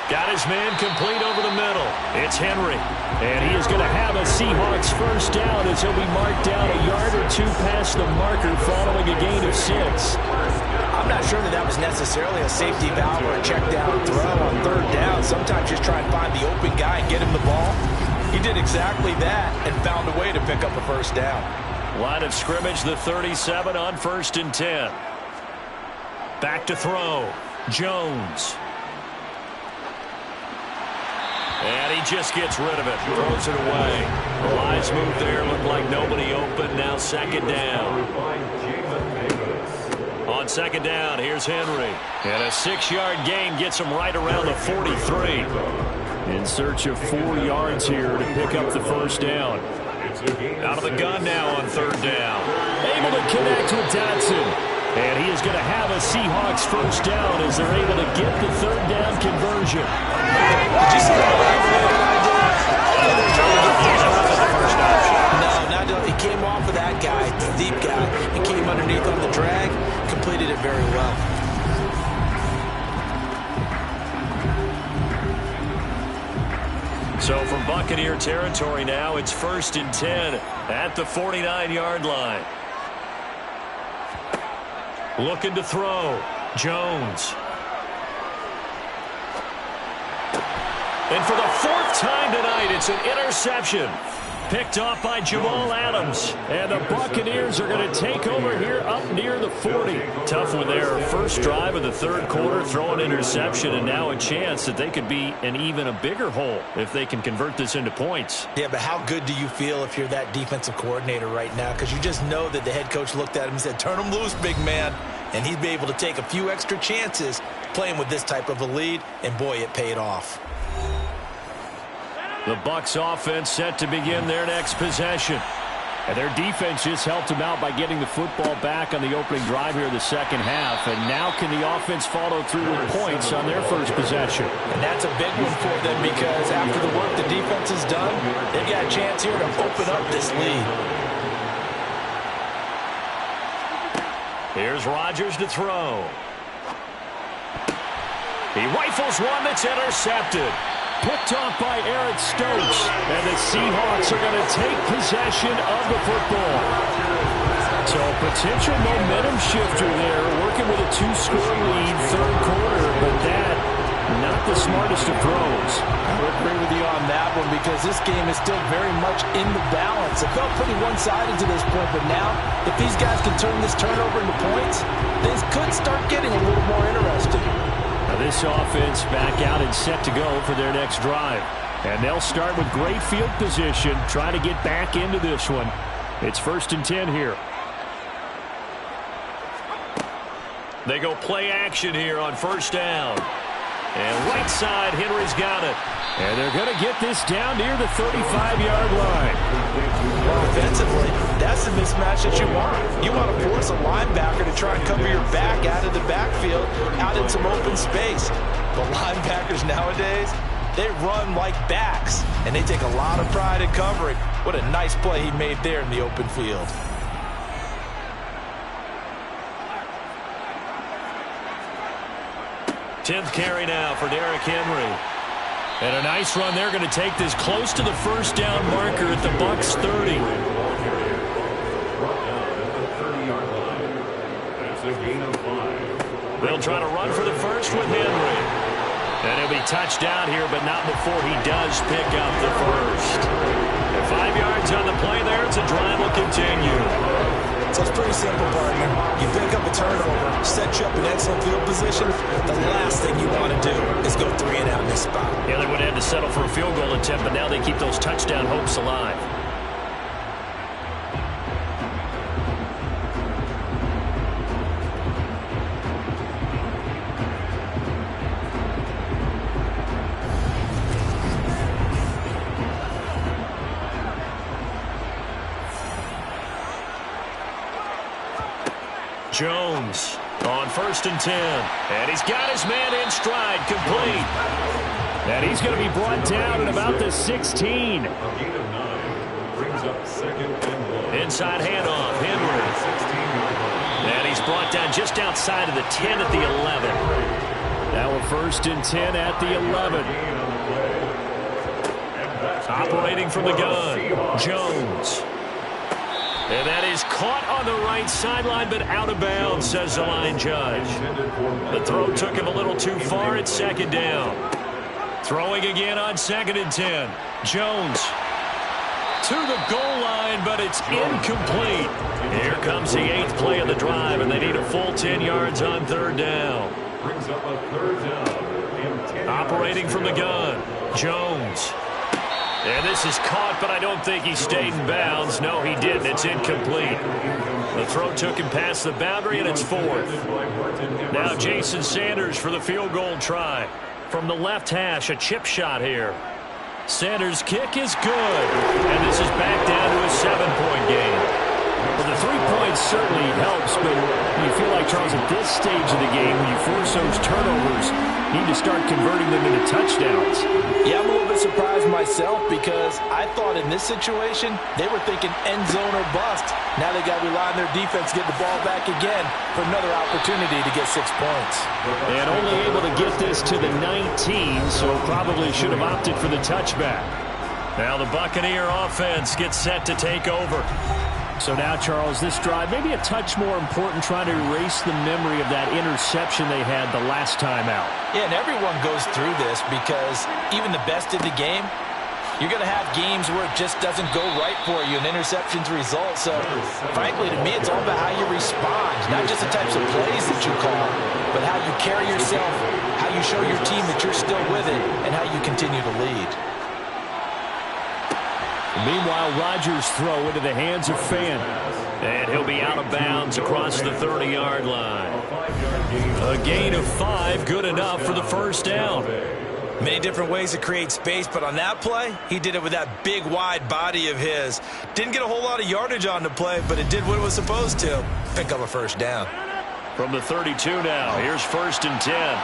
Got his man complete over the middle. It's Henry. And he is going to have a Seahawks 1st down as he'll be marked down a yard or 2 past the marker following a gain of 6. I'm not sure that was necessarily a safety valve or a check down throw on 3rd down. Sometimes just try and find the open guy and get him the ball. He did exactly that and found a way to pick up a 1st down. Line of scrimmage, the 37 on 1st and 10. Back to throw. Jones. And he just gets rid of it. Throws it away. The lines move there. Looked like nobody open. Now 2nd down. On 2nd down, here's Henry. And a 6-yard gain gets him right around the 43. In search of 4 yards here to pick up the 1st down. Out of the gun now on 3rd down. Able to connect with Dotson. And he is going to have a Seahawks 1st down as they're able to get the 3rd down conversion. Did you see that? No, he came off of that guy, the deep guy, and came underneath on the drag, completed it very well. So from Buccaneer territory now, it's 1st and 10 at the 49-yard line. Looking to throw. Jones. And for the 4th time tonight, it's an interception. Picked off by Jamal Adams. And the Buccaneers are going to take over here up near the 40. Tough with their first drive of the 3rd quarter, throw an interception, and now a chance that they could be in even a bigger hole if they can convert this into points. Yeah, but how good do you feel if you're that defensive coordinator right now? Because you just know that the head coach looked at him and said, turn him loose, big man. And he'd be able to take a few extra chances playing with this type of a lead, and boy, it paid off. The Bucs offense set to begin their next possession. And their defense just helped them out by getting the football back on the opening drive here in the 2nd half. And now can the offense follow through with points on their first possession? And that's a big one for them because after the work the defense has done, they've got a chance here to open up this lead. Here's Rodgers to throw. He rifles one that's intercepted. Picked off by Eric Stokes. And the Seahawks are going to take possession of the football. So a potential momentum shifter there, working with a 2-score lead, 3rd quarter, but that, not the smartest of throws. I would agree with you on that one because this game is still very much in the balance. It felt pretty one-sided to this point, but now, if these guys can turn this turnover into points, things could start getting a little more interesting. This offense back out and set to go for their next drive. And they'll start with great field position, trying to get back into this one. It's 1st and 10 here. They go play action here on 1st down. And right side, Henry's got it. And they're going to get this down near the 35-yard line. Well, offensively, that's the mismatch that you want. You want to force a linebacker to try and cover your back out of the backfield, out in some open space. But linebackers nowadays, they run like backs, and they take a lot of pride in covering. What a nice play he made there in the open field. Tenth carry now for Derrick Henry. And a nice run. They're going to take this close to the 1st down marker at the Bucs 30. They'll try to run for the first with Henry. And he'll be touched down here, but not before he does pick up the first. And 5 yards on the play there. It's a drive will continue. So it's pretty simple, partner. You pick up a turnover, set you up in excellent field position. The last thing you want to do is go 3 and out in this spot. Yeah, they would have to settle for a field goal attempt, but now they keep those touchdown hopes alive. Jones on 1st and 10. And he's got his man in stride, complete. And he's going to be brought down at about the 16. A gain of 9 brings up 2nd and 1. Inside handoff, Henry. And he's brought down just outside of the 10 at the 11. Now a 1st and 10 at the 11. Operating from the gun, Jones. And that is caught on the right sideline, but out of bounds, says the line judge. The throw took him a little too far at 2nd down. Throwing again on 2nd and 10. Jones to the goal line, but it's incomplete. Here comes the 8th play of the drive, and they need a full 10 yards on 3rd down. Brings up a 3rd down. Operating from the gun, Jones. And this is caught, but I don't think he stayed in bounds. No, he didn't. It's incomplete. The throw took him past the boundary, and it's 4th. Now Jason Sanders for the field goal try. From the left hash, a chip shot here. Sanders' kick is good. And this is back down to a 7-point game. Well, the 3 points certainly helps, but you feel like, Charles, at this stage of the game, when you force those turnovers, you need to start converting them into touchdowns. Yeah, I'm a little bit surprised myself because I thought in this situation, they were thinking end zone or bust. Now they got to rely on their defense to get the ball back again for another opportunity to get 6 points. And only able to get this to the 19, so probably should have opted for the touchback. Now the Buccaneer offense gets set to take over. So now, Charles, this drive maybe a touch more important, trying to erase the memory of that interception they had the last time out. Yeah, and everyone goes through this because even the best in the game, you're going to have games where it just doesn't go right for you and interceptions result. So, frankly, to me, it's all about how you respond, not just the types of plays that you call, but how you carry yourself, how you show your team that you're still with it, and how you continue to lead. Meanwhile, Rodgers' throw into the hands of Fant. And he'll be out of bounds across the 30-yard line. A gain of 5, good enough for the 1st down. Many different ways to create space, but on that play, he did it with that big, wide body of his. Didn't get a whole lot of yardage on the play, but it did what it was supposed to. Pick up a 1st down. From the 32 now, here's 1st and 10.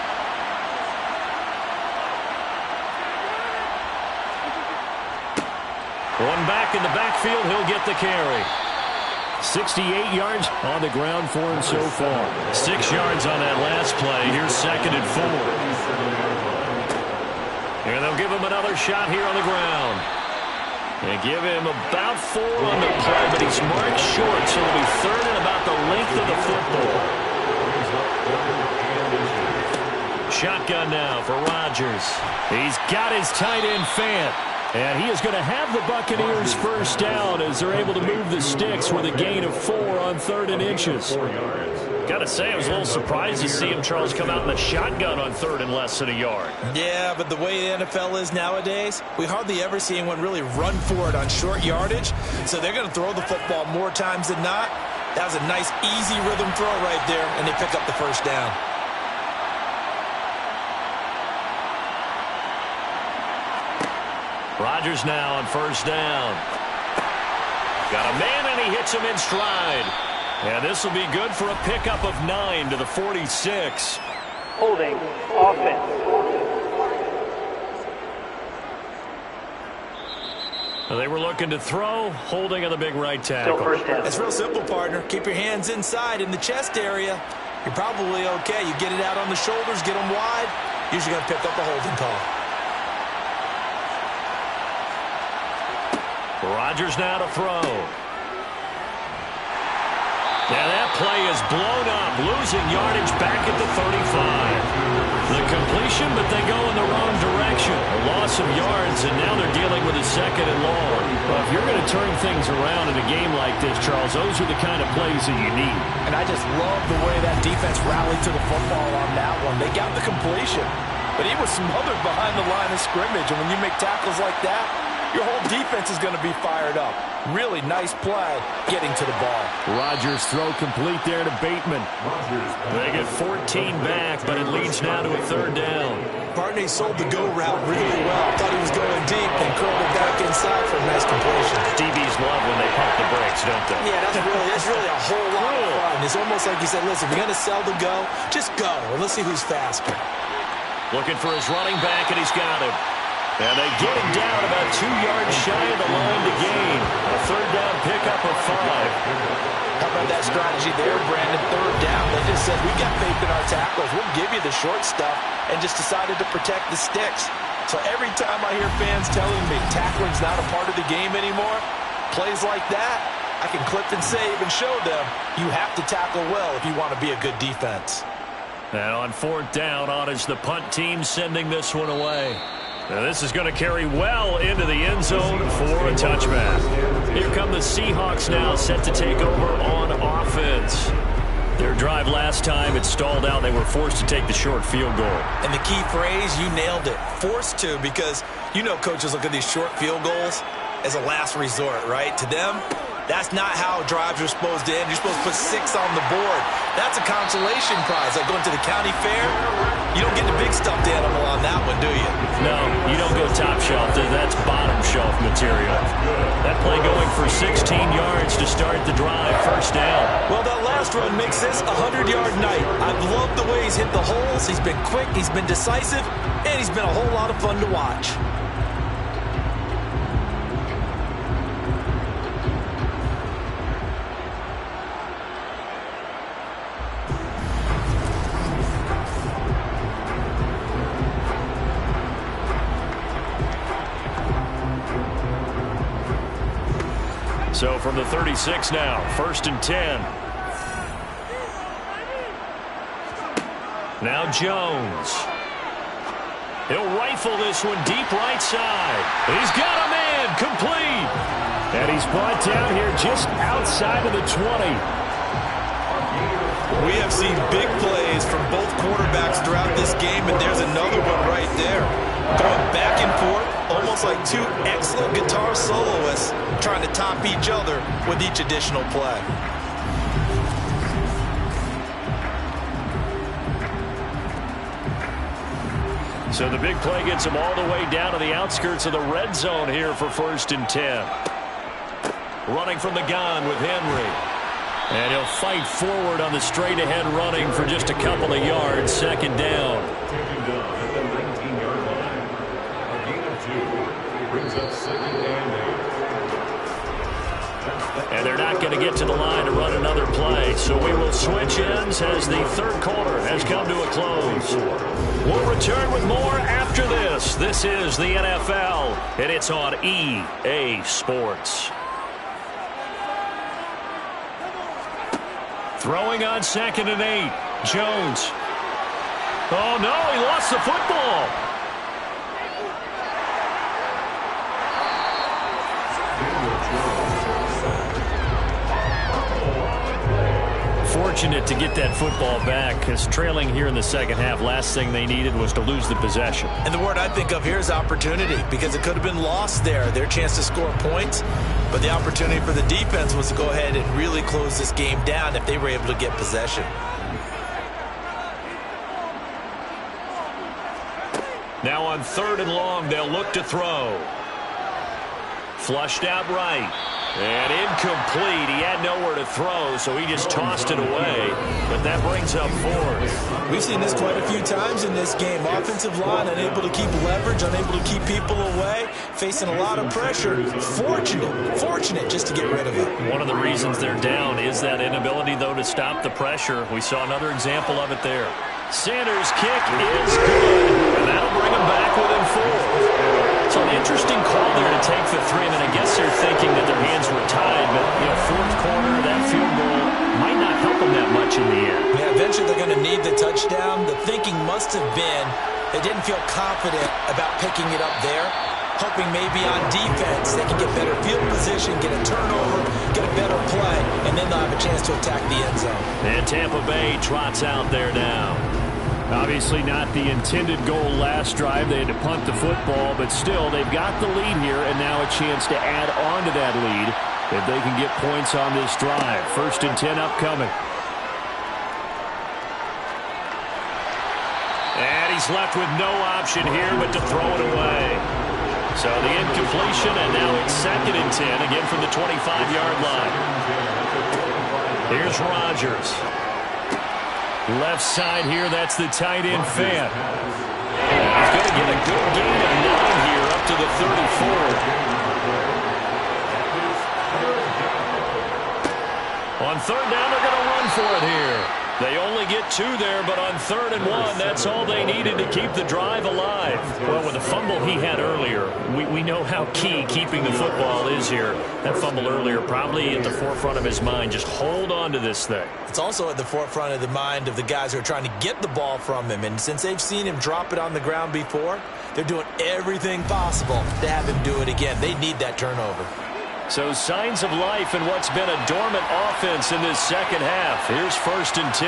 One back in the backfield, he'll get the carry. 68 yards on the ground for him so far. 6 yards on that last play. Here's 2nd and 4. And they'll give him another shot here on the ground. They give him about 4 on the play, but he's marked short, so it'll be 3rd and about the length of the football. Shotgun now for Rodgers. He's got his tight end Fant. And he is going to have the Buccaneers 1st down as they're able to move the sticks with a gain of 4 on 3rd and inches. Got to say, I was a little surprised to see him, Charles, come out in the shotgun on 3rd and less than a yard. Yeah, but the way the NFL is nowadays, we hardly ever see anyone really run for it on short yardage. So they're going to throw the football more times than not. That was a nice, easy rhythm throw right there, and they pick up the 1st down. Rodgers now on 1st down. Got a man, and he hits him in stride. And this will be good for a pickup of 9 to the 46. Holding offense. They were looking to throw, holding on the big right tackle. It's real simple, partner. Keep your hands inside in the chest area. You're probably okay. You get it out on the shoulders, get them wide. Usually going to pick up a holding call. Rodgers now to throw. Now that play is blown up, losing yardage back at the 35. The completion, but they go in the wrong direction. A loss of yards, and now they're dealing with a 2nd and long. Well, if you're going to turn things around in a game like this, Charles, those are the kind of plays that you need. And I just love the way that defense rallied to the football on that one. They got the completion, but he was smothered behind the line of scrimmage. And when you make tackles like that, your whole defense is going to be fired up. Really nice play getting to the ball. Rodgers throw complete there to Bateman. They get 14 back, but it leads now to a 3rd down. Barney sold the go route really well. Thought he was going deep and curled it back inside for a nice completion. DBs love when they pump the brakes, don't they? Yeah, that's really a whole lot of fun. It's almost like you said, listen, we're going to sell the go. Just go, and let's see who's faster. Looking for his running back, and he's got him. And they get him down about 2 yards shy of the line to gain. A third down pickup of 5. How about that strategy there, Brandon? Third down. They just said, we got faith in our tacklers. We'll give you the short stuff, and just decided to protect the sticks. So every time I hear fans telling me tackling's not a part of the game anymore, plays like that, I can clip and save and show them you have to tackle well if you want to be a good defense. And on fourth down, on is the punt team sending this one away. Now this is going to carry well into the end zone for a touchback. Here come the Seahawks now, set to take over on offense. Their drive last time, it stalled out. They were forced to take the short field goal. And the key phrase, you nailed it. Forced to, because you know coaches look at these short field goals as a last resort, right? To them, that's not how drives are supposed to end. You're supposed to put 6 on the board. That's a consolation prize. Like going to the county fair, you don't get the big stuffed animal on that one, do you? No, you don't go top shelf. That's bottom shelf material. That play going for 16 yards to start the drive. First down. Well, that last run makes this a 100-yard night. I've loved the way he's hit the holes. He's been quick, he's been decisive, and he's been a whole lot of fun to watch. So from the 36 now, 1st and 10. Now Jones. He'll rifle this one deep right side. He's got a man complete. And he's brought down here just outside of the 20. We have seen big plays from both quarterbacks throughout this game, and there's another one right there. Going back and forth, almost like 2 excellent guitar soloists trying to top each other with each additional play. So the big play gets him all the way down to the outskirts of the red zone here for 1st and 10. Running from the gun with Henry. And he'll fight forward on the straight-ahead running for just a couple of yards. 2nd down. Taking down at the 19-yard line. A gain of 2 brings up 2nd and 8. And they're not going to get to the line to run another play. So we will switch ends as the third quarter has come to a close. We'll return with more after this. This is the NFL, and it's on EA Sports. Throwing on 2nd and 8. Jones. Oh, no, he lost the football. Fortunate to get that football back, because trailing here in the second half, last thing they needed was to lose the possession. And the word I think of here is opportunity, because it could have been lost there, their chance to score points. But the opportunity for the defense was to go ahead and really close this game down if they were able to get possession. Now on 3rd and long, they'll look to throw. Flushed out right. And incomplete. He had nowhere to throw, so he just tossed it away. But that brings up 4th. We've seen this quite a few times in this game. Offensive line unable to keep leverage, unable to keep people away, facing a lot of pressure. Fortunate just to get rid of it. One of the reasons they're down is that inability, though, to stop the pressure. We saw another example of it there. Sanders' kick is good, and that'll bring him back within 4. So an interesting call there to take the 3. I mean, I guess they're thinking that their hands were tied, but, you know, 4th quarter, that field goal might not help them that much in the end. Yeah, eventually they're going to need the touchdown. The thinking must have been they didn't feel confident about picking it up there, hoping maybe on defense they can get better field position, get a turnover, get a better play, and then they'll have a chance to attack the end zone. And Tampa Bay trots out there now. Obviously not the intended goal last drive. They had to punt the football, but still they've got the lead here, and now a chance to add on to that lead if they can get points on this drive. 1st and 10 upcoming. And he's left with no option here but to throw it away. So the incompletion, and now it's 2nd and 10, again from the 25-yard line. Here's Rodgers. Left side here, that's the tight end Fant. He's going to get a good gain of 9 here up to the 34. On third down, they're going to run for it here. They only get 2 there, but on 3rd and 1, that's all they needed to keep the drive alive. Well, with the fumble he had earlier, we know how key keeping the football is here. That fumble earlier probably at the forefront of his mind. Just hold on to this thing. It's also at the forefront of the mind of the guys who are trying to get the ball from him. And since they've seen him drop it on the ground before, they're doing everything possible to have him do it again. They need that turnover. So signs of life in what's been a dormant offense in this second half. Here's 1st and 10.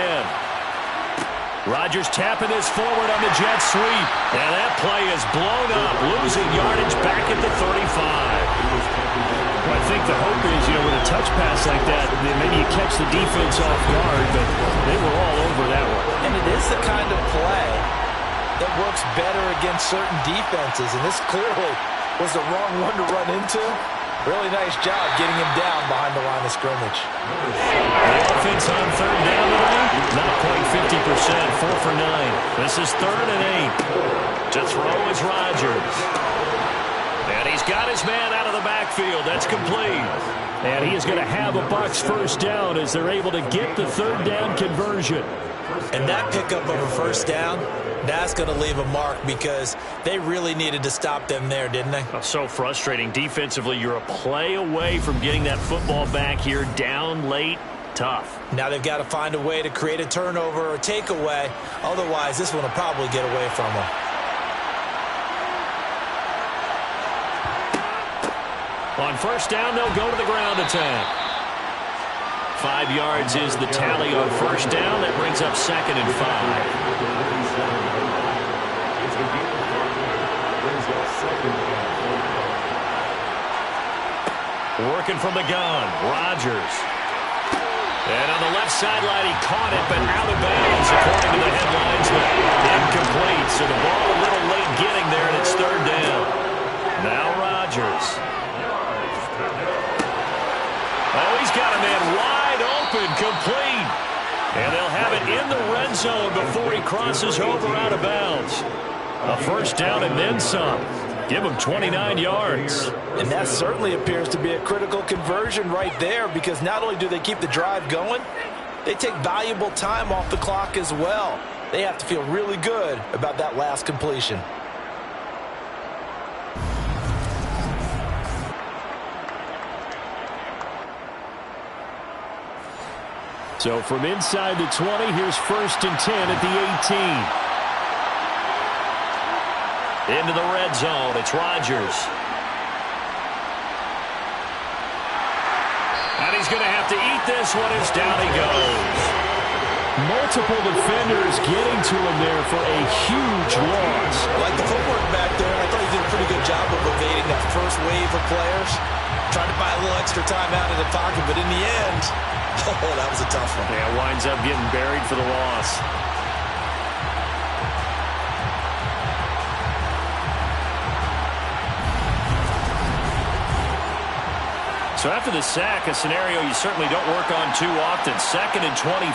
Rodgers tapping this forward on the jet sweep. And that play is blown up, losing yardage back at the 35. Well, I think the hope is, with a touch pass like that, maybe you catch the defense off guard, but they were all over that one. And it is the kind of play that works better against certain defenses. And this clearly was the wrong one to run into. Really nice job getting him down behind the line of scrimmage. The offense on 3rd down today, not quite 50%, 4 for 9. This is 3rd and 8. To throw is Rodgers. And he's got his man out of the backfield. That's complete. And he is going to have a Bucs 1st down as they're able to get the 3rd down conversion. And that pickup of a 1st down, that's going to leave a mark because they really needed to stop them there, didn't they? Oh, so frustrating. Defensively, you're a play away from getting that football back here down late. Tough. Now they've got to find a way to create a turnover or takeaway. Otherwise, this one will probably get away from them. On 1st down, they'll go to the ground attack. 5 yards is the tally on 1st down. That brings up 2nd and 5. Working from the gun, Rodgers. And on the left sideline, he caught it, but out of bounds, according to the headlinesman. Incomplete, so the ball a little late getting there, and it's 3rd down. Now Rodgers. Oh, he's got a man wide open, complete. And they'll have it in the red zone before he crosses over out of bounds. A 1st down and then some. Give him 29 yards. And that certainly appears to be a critical conversion right there, because not only do they keep the drive going, they take valuable time off the clock as well. They have to feel really good about that last completion. So from inside the 20, here's 1st and 10 at the 18. Into the red zone, it's Rodgers. And he's going to have to eat this one as down he goes. Multiple defenders getting to him there for a huge loss. Like the footwork back there, I thought he did a pretty good job of evading that first wave of players. Tried to buy a little extra time out of the pocket, but in the end, oh, that was a tough one. Yeah, winds up getting buried for the loss. So after the sack, a scenario you certainly don't work on too often. 2nd and 24.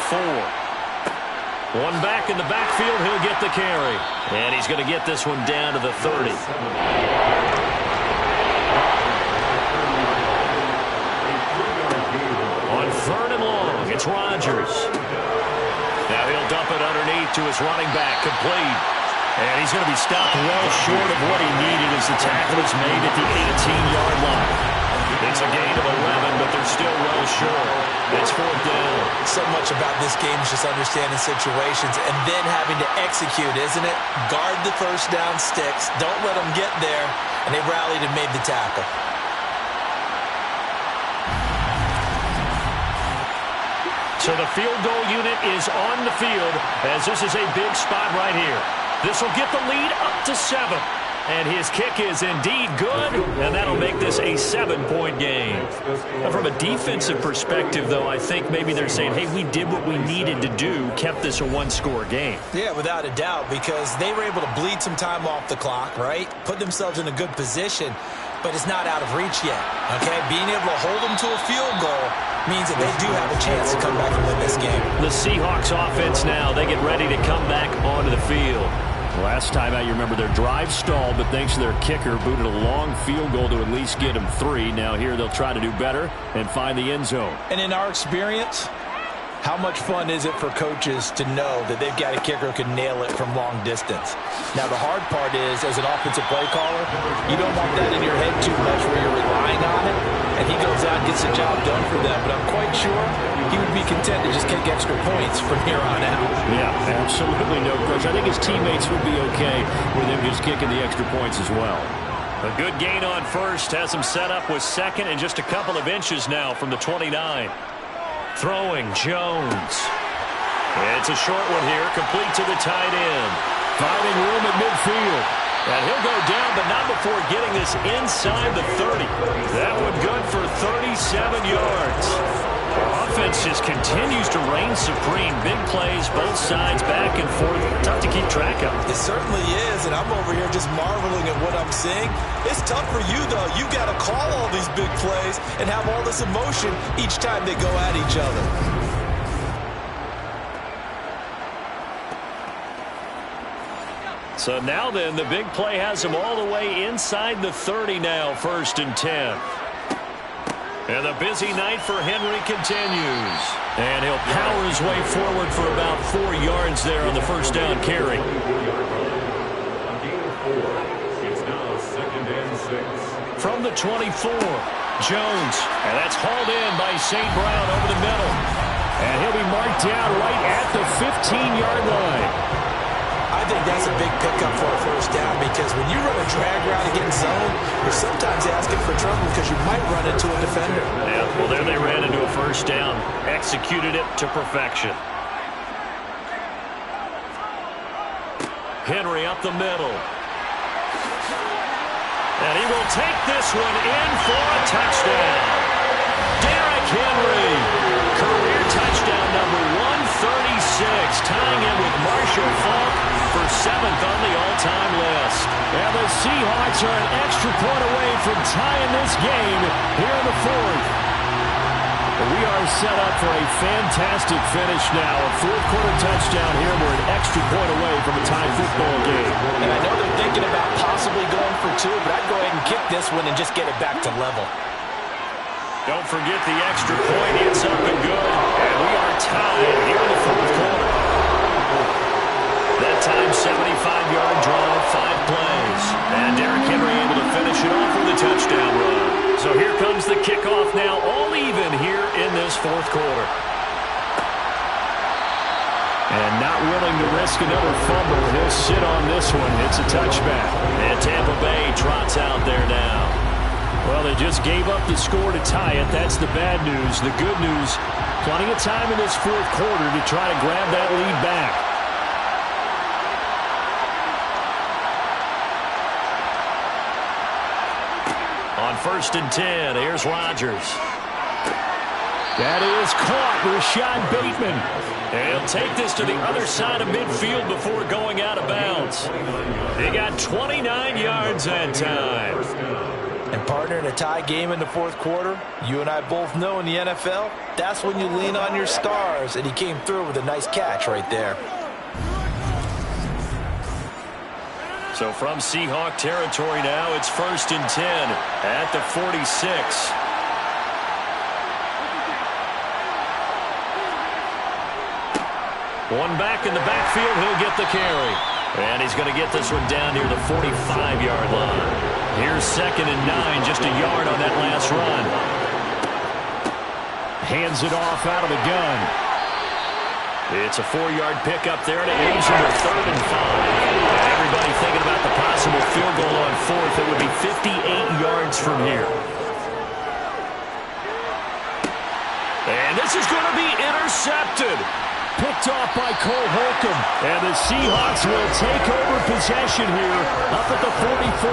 One back in the backfield, he'll get the carry. And he's going to get this one down to the 30. On 3rd and long, it's Rodgers. Now he'll dump it underneath to his running back, complete. And he's going to be stopped well short of what he needed as the tackle is made at the 18-yard line. It's a gain of 11, but they're still well short. It's 4th down. So much about this game is just understanding situations and then having to execute, isn't it? Guard the 1st down sticks. Don't let them get there. And they rallied and made the tackle. So the field goal unit is on the field as this is a big spot right here. This will get the lead up to 7. And his kick is indeed good, and that'll make this a 7-point game. Now, from a defensive perspective, though, I think maybe they're saying, hey, we did what we needed to do, kept this a 1-score game. Yeah, without a doubt, because they were able to bleed some time off the clock, right? Put themselves in a good position, but it's not out of reach yet, okay? Being able to hold them to a field goal means that they do have a chance to come back and win this game. The Seahawks offense now, they get ready to come back onto the field. Last time out, you remember their drive stalled, but thanks to their kicker, booted a long field goal to at least get them 3. Now here they'll try to do better and find the end zone. And in our experience, how much fun is it for coaches to know that they've got a kicker who can nail it from long distance? Now, the hard part is, as an offensive play caller, you don't want that in your head too much where you're relying on it, and he goes out and gets the job done for them. But I'm quite sure he would be content to just kick extra points from here on out. Yeah, absolutely no question. I think his teammates would be okay with him just kicking the extra points as well. A good gain on first has him set up with second and just a couple of inches now from the 29. Throwing Jones. It's a short one here, complete to the tight end. Finding room at midfield. And he'll go down, but not before getting this inside the 30. That one good for 37 yards. Our offense just continues to reign supreme. Big plays, both sides, back and forth. Tough to keep track of. It certainly is, and I'm over here just marveling at what I'm seeing. It's tough for you, though. You've got to call all these big plays and have all this emotion each time they go at each other. So now then, the big play has him all the way inside the 30 now, 1st and 10. And the busy night for Henry continues. And he'll power his way forward for about 4 yards there on the first down carry. A gain of 4. It's now 2nd and 6. From the 24, Jones. And that's hauled in by St. Brown over the middle. And he'll be marked down right at the 15-yard line. I think that's a big pickup for a first down because when you run a drag route against zone, you're sometimes asking for trouble because you might run into a defender. Yeah, well, there they ran into a first down. Executed it to perfection. Henry up the middle. And he will take this one in for a touchdown. Derrick Henry. Career touchdown number 136. Tying in with Marshall Faulk for 7th on the all-time list. And the Seahawks are an extra point away from tying this game here in the 4th. We are set up for a fantastic finish now. A 4th-quarter touchdown here. We're an extra point away from a tie football game. And I know they're thinking about possibly going for 2, but I'd go ahead and kick this one and just get it back to level. Don't forget the extra point. It's up and good. And we are tied here in the 4th quarter. That time, 75-yard drive, 5 plays. And Derrick Henry able to finish it off with a touchdown run. So here comes the kickoff now, all even here in this 4th quarter. And not willing to risk another fumble. He'll sit on this one. It's a touchback. And Tampa Bay trots out there now. Well, they just gave up the score to tie it. That's the bad news. The good news, plenty of time in this 4th quarter to try to grab that lead back. On 1st and 10, here's Rodgers. That is caught, Rashad Bateman. And he'll take this to the other side of midfield before going out of bounds. He got 29 yards that time. And partner, in a tie game in the 4th quarter, you and I both know in the NFL, that's when you lean on your stars, and he came through with a nice catch right there. So from Seahawk territory now, it's 1st and 10 at the 46. One back in the backfield, he'll get the carry. And he's going to get this one down near the 45-yard line. Here's 2nd and 9, just a yard on that last run. Hands it off out of the gun. It's a 4-yard pickup there to age him to 3rd and 5. Everybody thinking about the possible field goal on 4th. It would be 58 yards from here. And this is going to be intercepted. Picked off by Cole Holcomb. And the Seahawks will take over possession here up at the 44.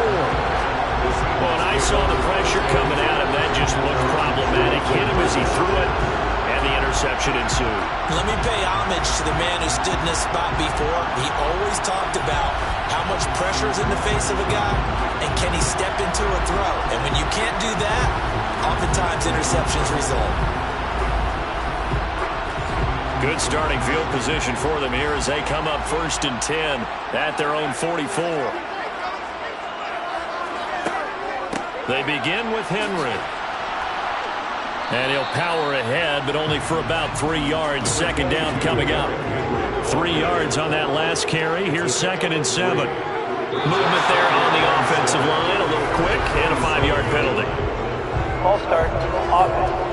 Well, and I saw the pressure coming at him. That just looked problematic. Hit him as he threw it, and the interception ensued. Let me pay homage to the man who stood in this spot before. He always talked about how much pressure is in the face of a guy, and can he step into a throw. And when you can't do that, oftentimes interceptions result. Good starting field position for them here as they come up 1st and 10 at their own 44. They begin with Henry. And he'll power ahead, but only for about 3 yards. 2nd down coming up. 3 yards on that last carry. Here's 2nd and 7. Movement there on the offensive line. A little quick and a 5-yard penalty. Ball start, offense.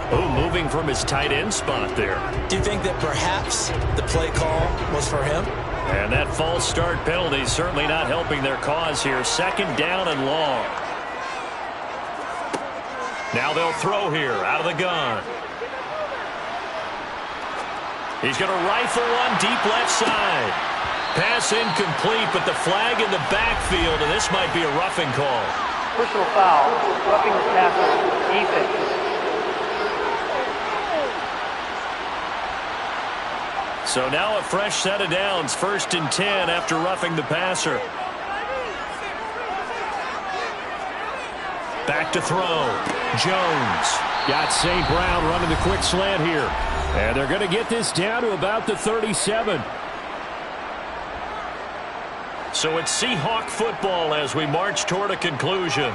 Oh, moving from his tight end spot there. Do you think that perhaps the play call was for him? And that false start penalty certainly not helping their cause here. 2nd down and long. Now they'll throw here out of the gun. He's going to rifle one deep left side. Pass incomplete, but the flag in the backfield, and this might be a roughing call. Personal foul, roughing the passer, defense. So now a fresh set of downs, 1st and 10 after roughing the passer. Back to throw. Jones. Got St. Brown running the quick slant here. And they're going to get this down to about the 37. So it's Seahawk football as we march toward a conclusion.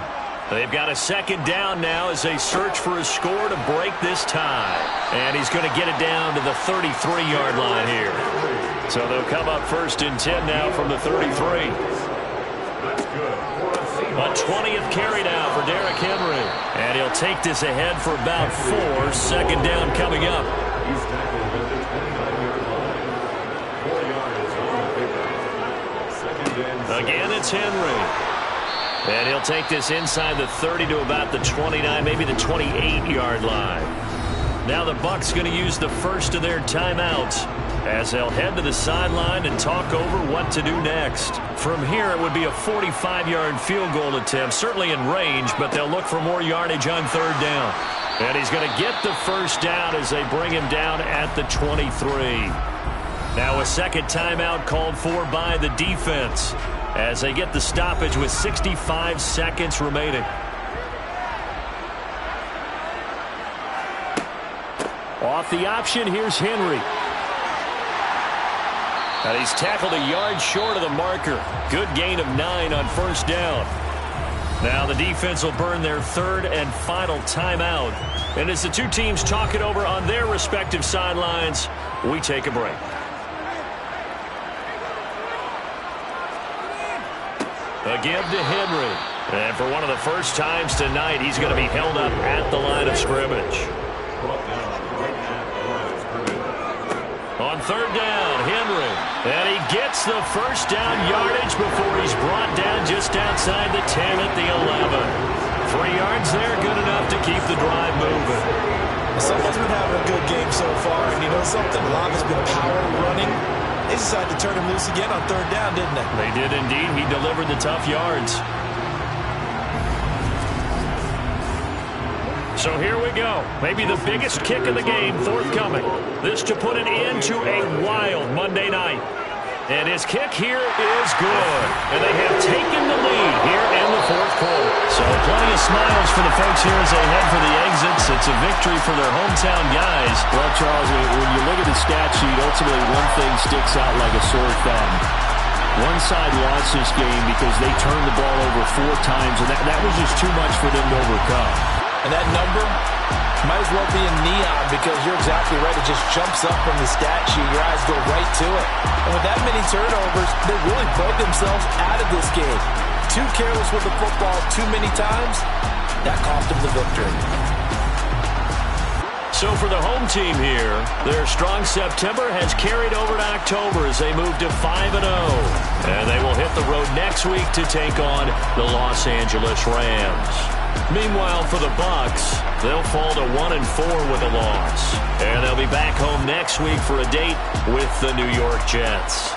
They've got a 2nd down now as they search for a score to break this tie. And he's going to get it down to the 33-yard line here. So they'll come up 1st and 10 now from the 33. A 20th carry now for Derrick Henry. And he'll take this ahead for about 4. 2nd down coming up. Again, it's Henry. And he'll take this inside the 30 to about the 29, maybe the 28-yard line. Now the Bucs going to use the first of their timeouts as they'll head to the sideline and talk over what to do next. From here, it would be a 45-yard field goal attempt, certainly in range, but they'll look for more yardage on 3rd down. And he's going to get the first down as they bring him down at the 23. Now a 2nd timeout called for by the defense as they get the stoppage with 65 seconds remaining. Off the option, here's Henry. And he's tackled a yard short of the marker. Good gain of 9 on 1st down. Now the defense will burn their 3rd and final timeout. And as the two teams talk it over on their respective sidelines, we take a break. Again to Henry. And for one of the first times tonight, he's going to be held up at the line of scrimmage. On 3rd down, Henry. And he gets the first down yardage before he's brought down just outside the 10 at the 11. 3 yards there, good enough to keep the drive moving. Someone's been having a good game so far, and you know something? A lot has been power running. They decided to turn him loose again on 3rd down, didn't they? They did indeed. He delivered the tough yards. So here we go. Maybe the biggest kick of the game forthcoming. This to put an end to a wild Monday night. And his kick here is good. And they have taken the lead here in the 4th quarter. So plenty of smiles for the folks here as they head for the exits. It's a victory for their hometown guys. Well, Charles, when you look at the stat sheet, ultimately one thing sticks out like a sore thumb. One side lost this game because they turned the ball over 4 times, and that was just too much for them to overcome. And that number might as well be in neon because you're exactly right. It just jumps up from the stat sheet. Your eyes go right to it. And with that many turnovers, they really played themselves out of this game. Too careless with the football too many times. That cost them the victory. So for the home team here, their strong September has carried over to October as they move to 5-0. And they will hit the road next week to take on the Los Angeles Rams. Meanwhile, for the Bucs, they'll fall to 1-4 with a loss. And they'll be back home next week for a date with the New York Jets.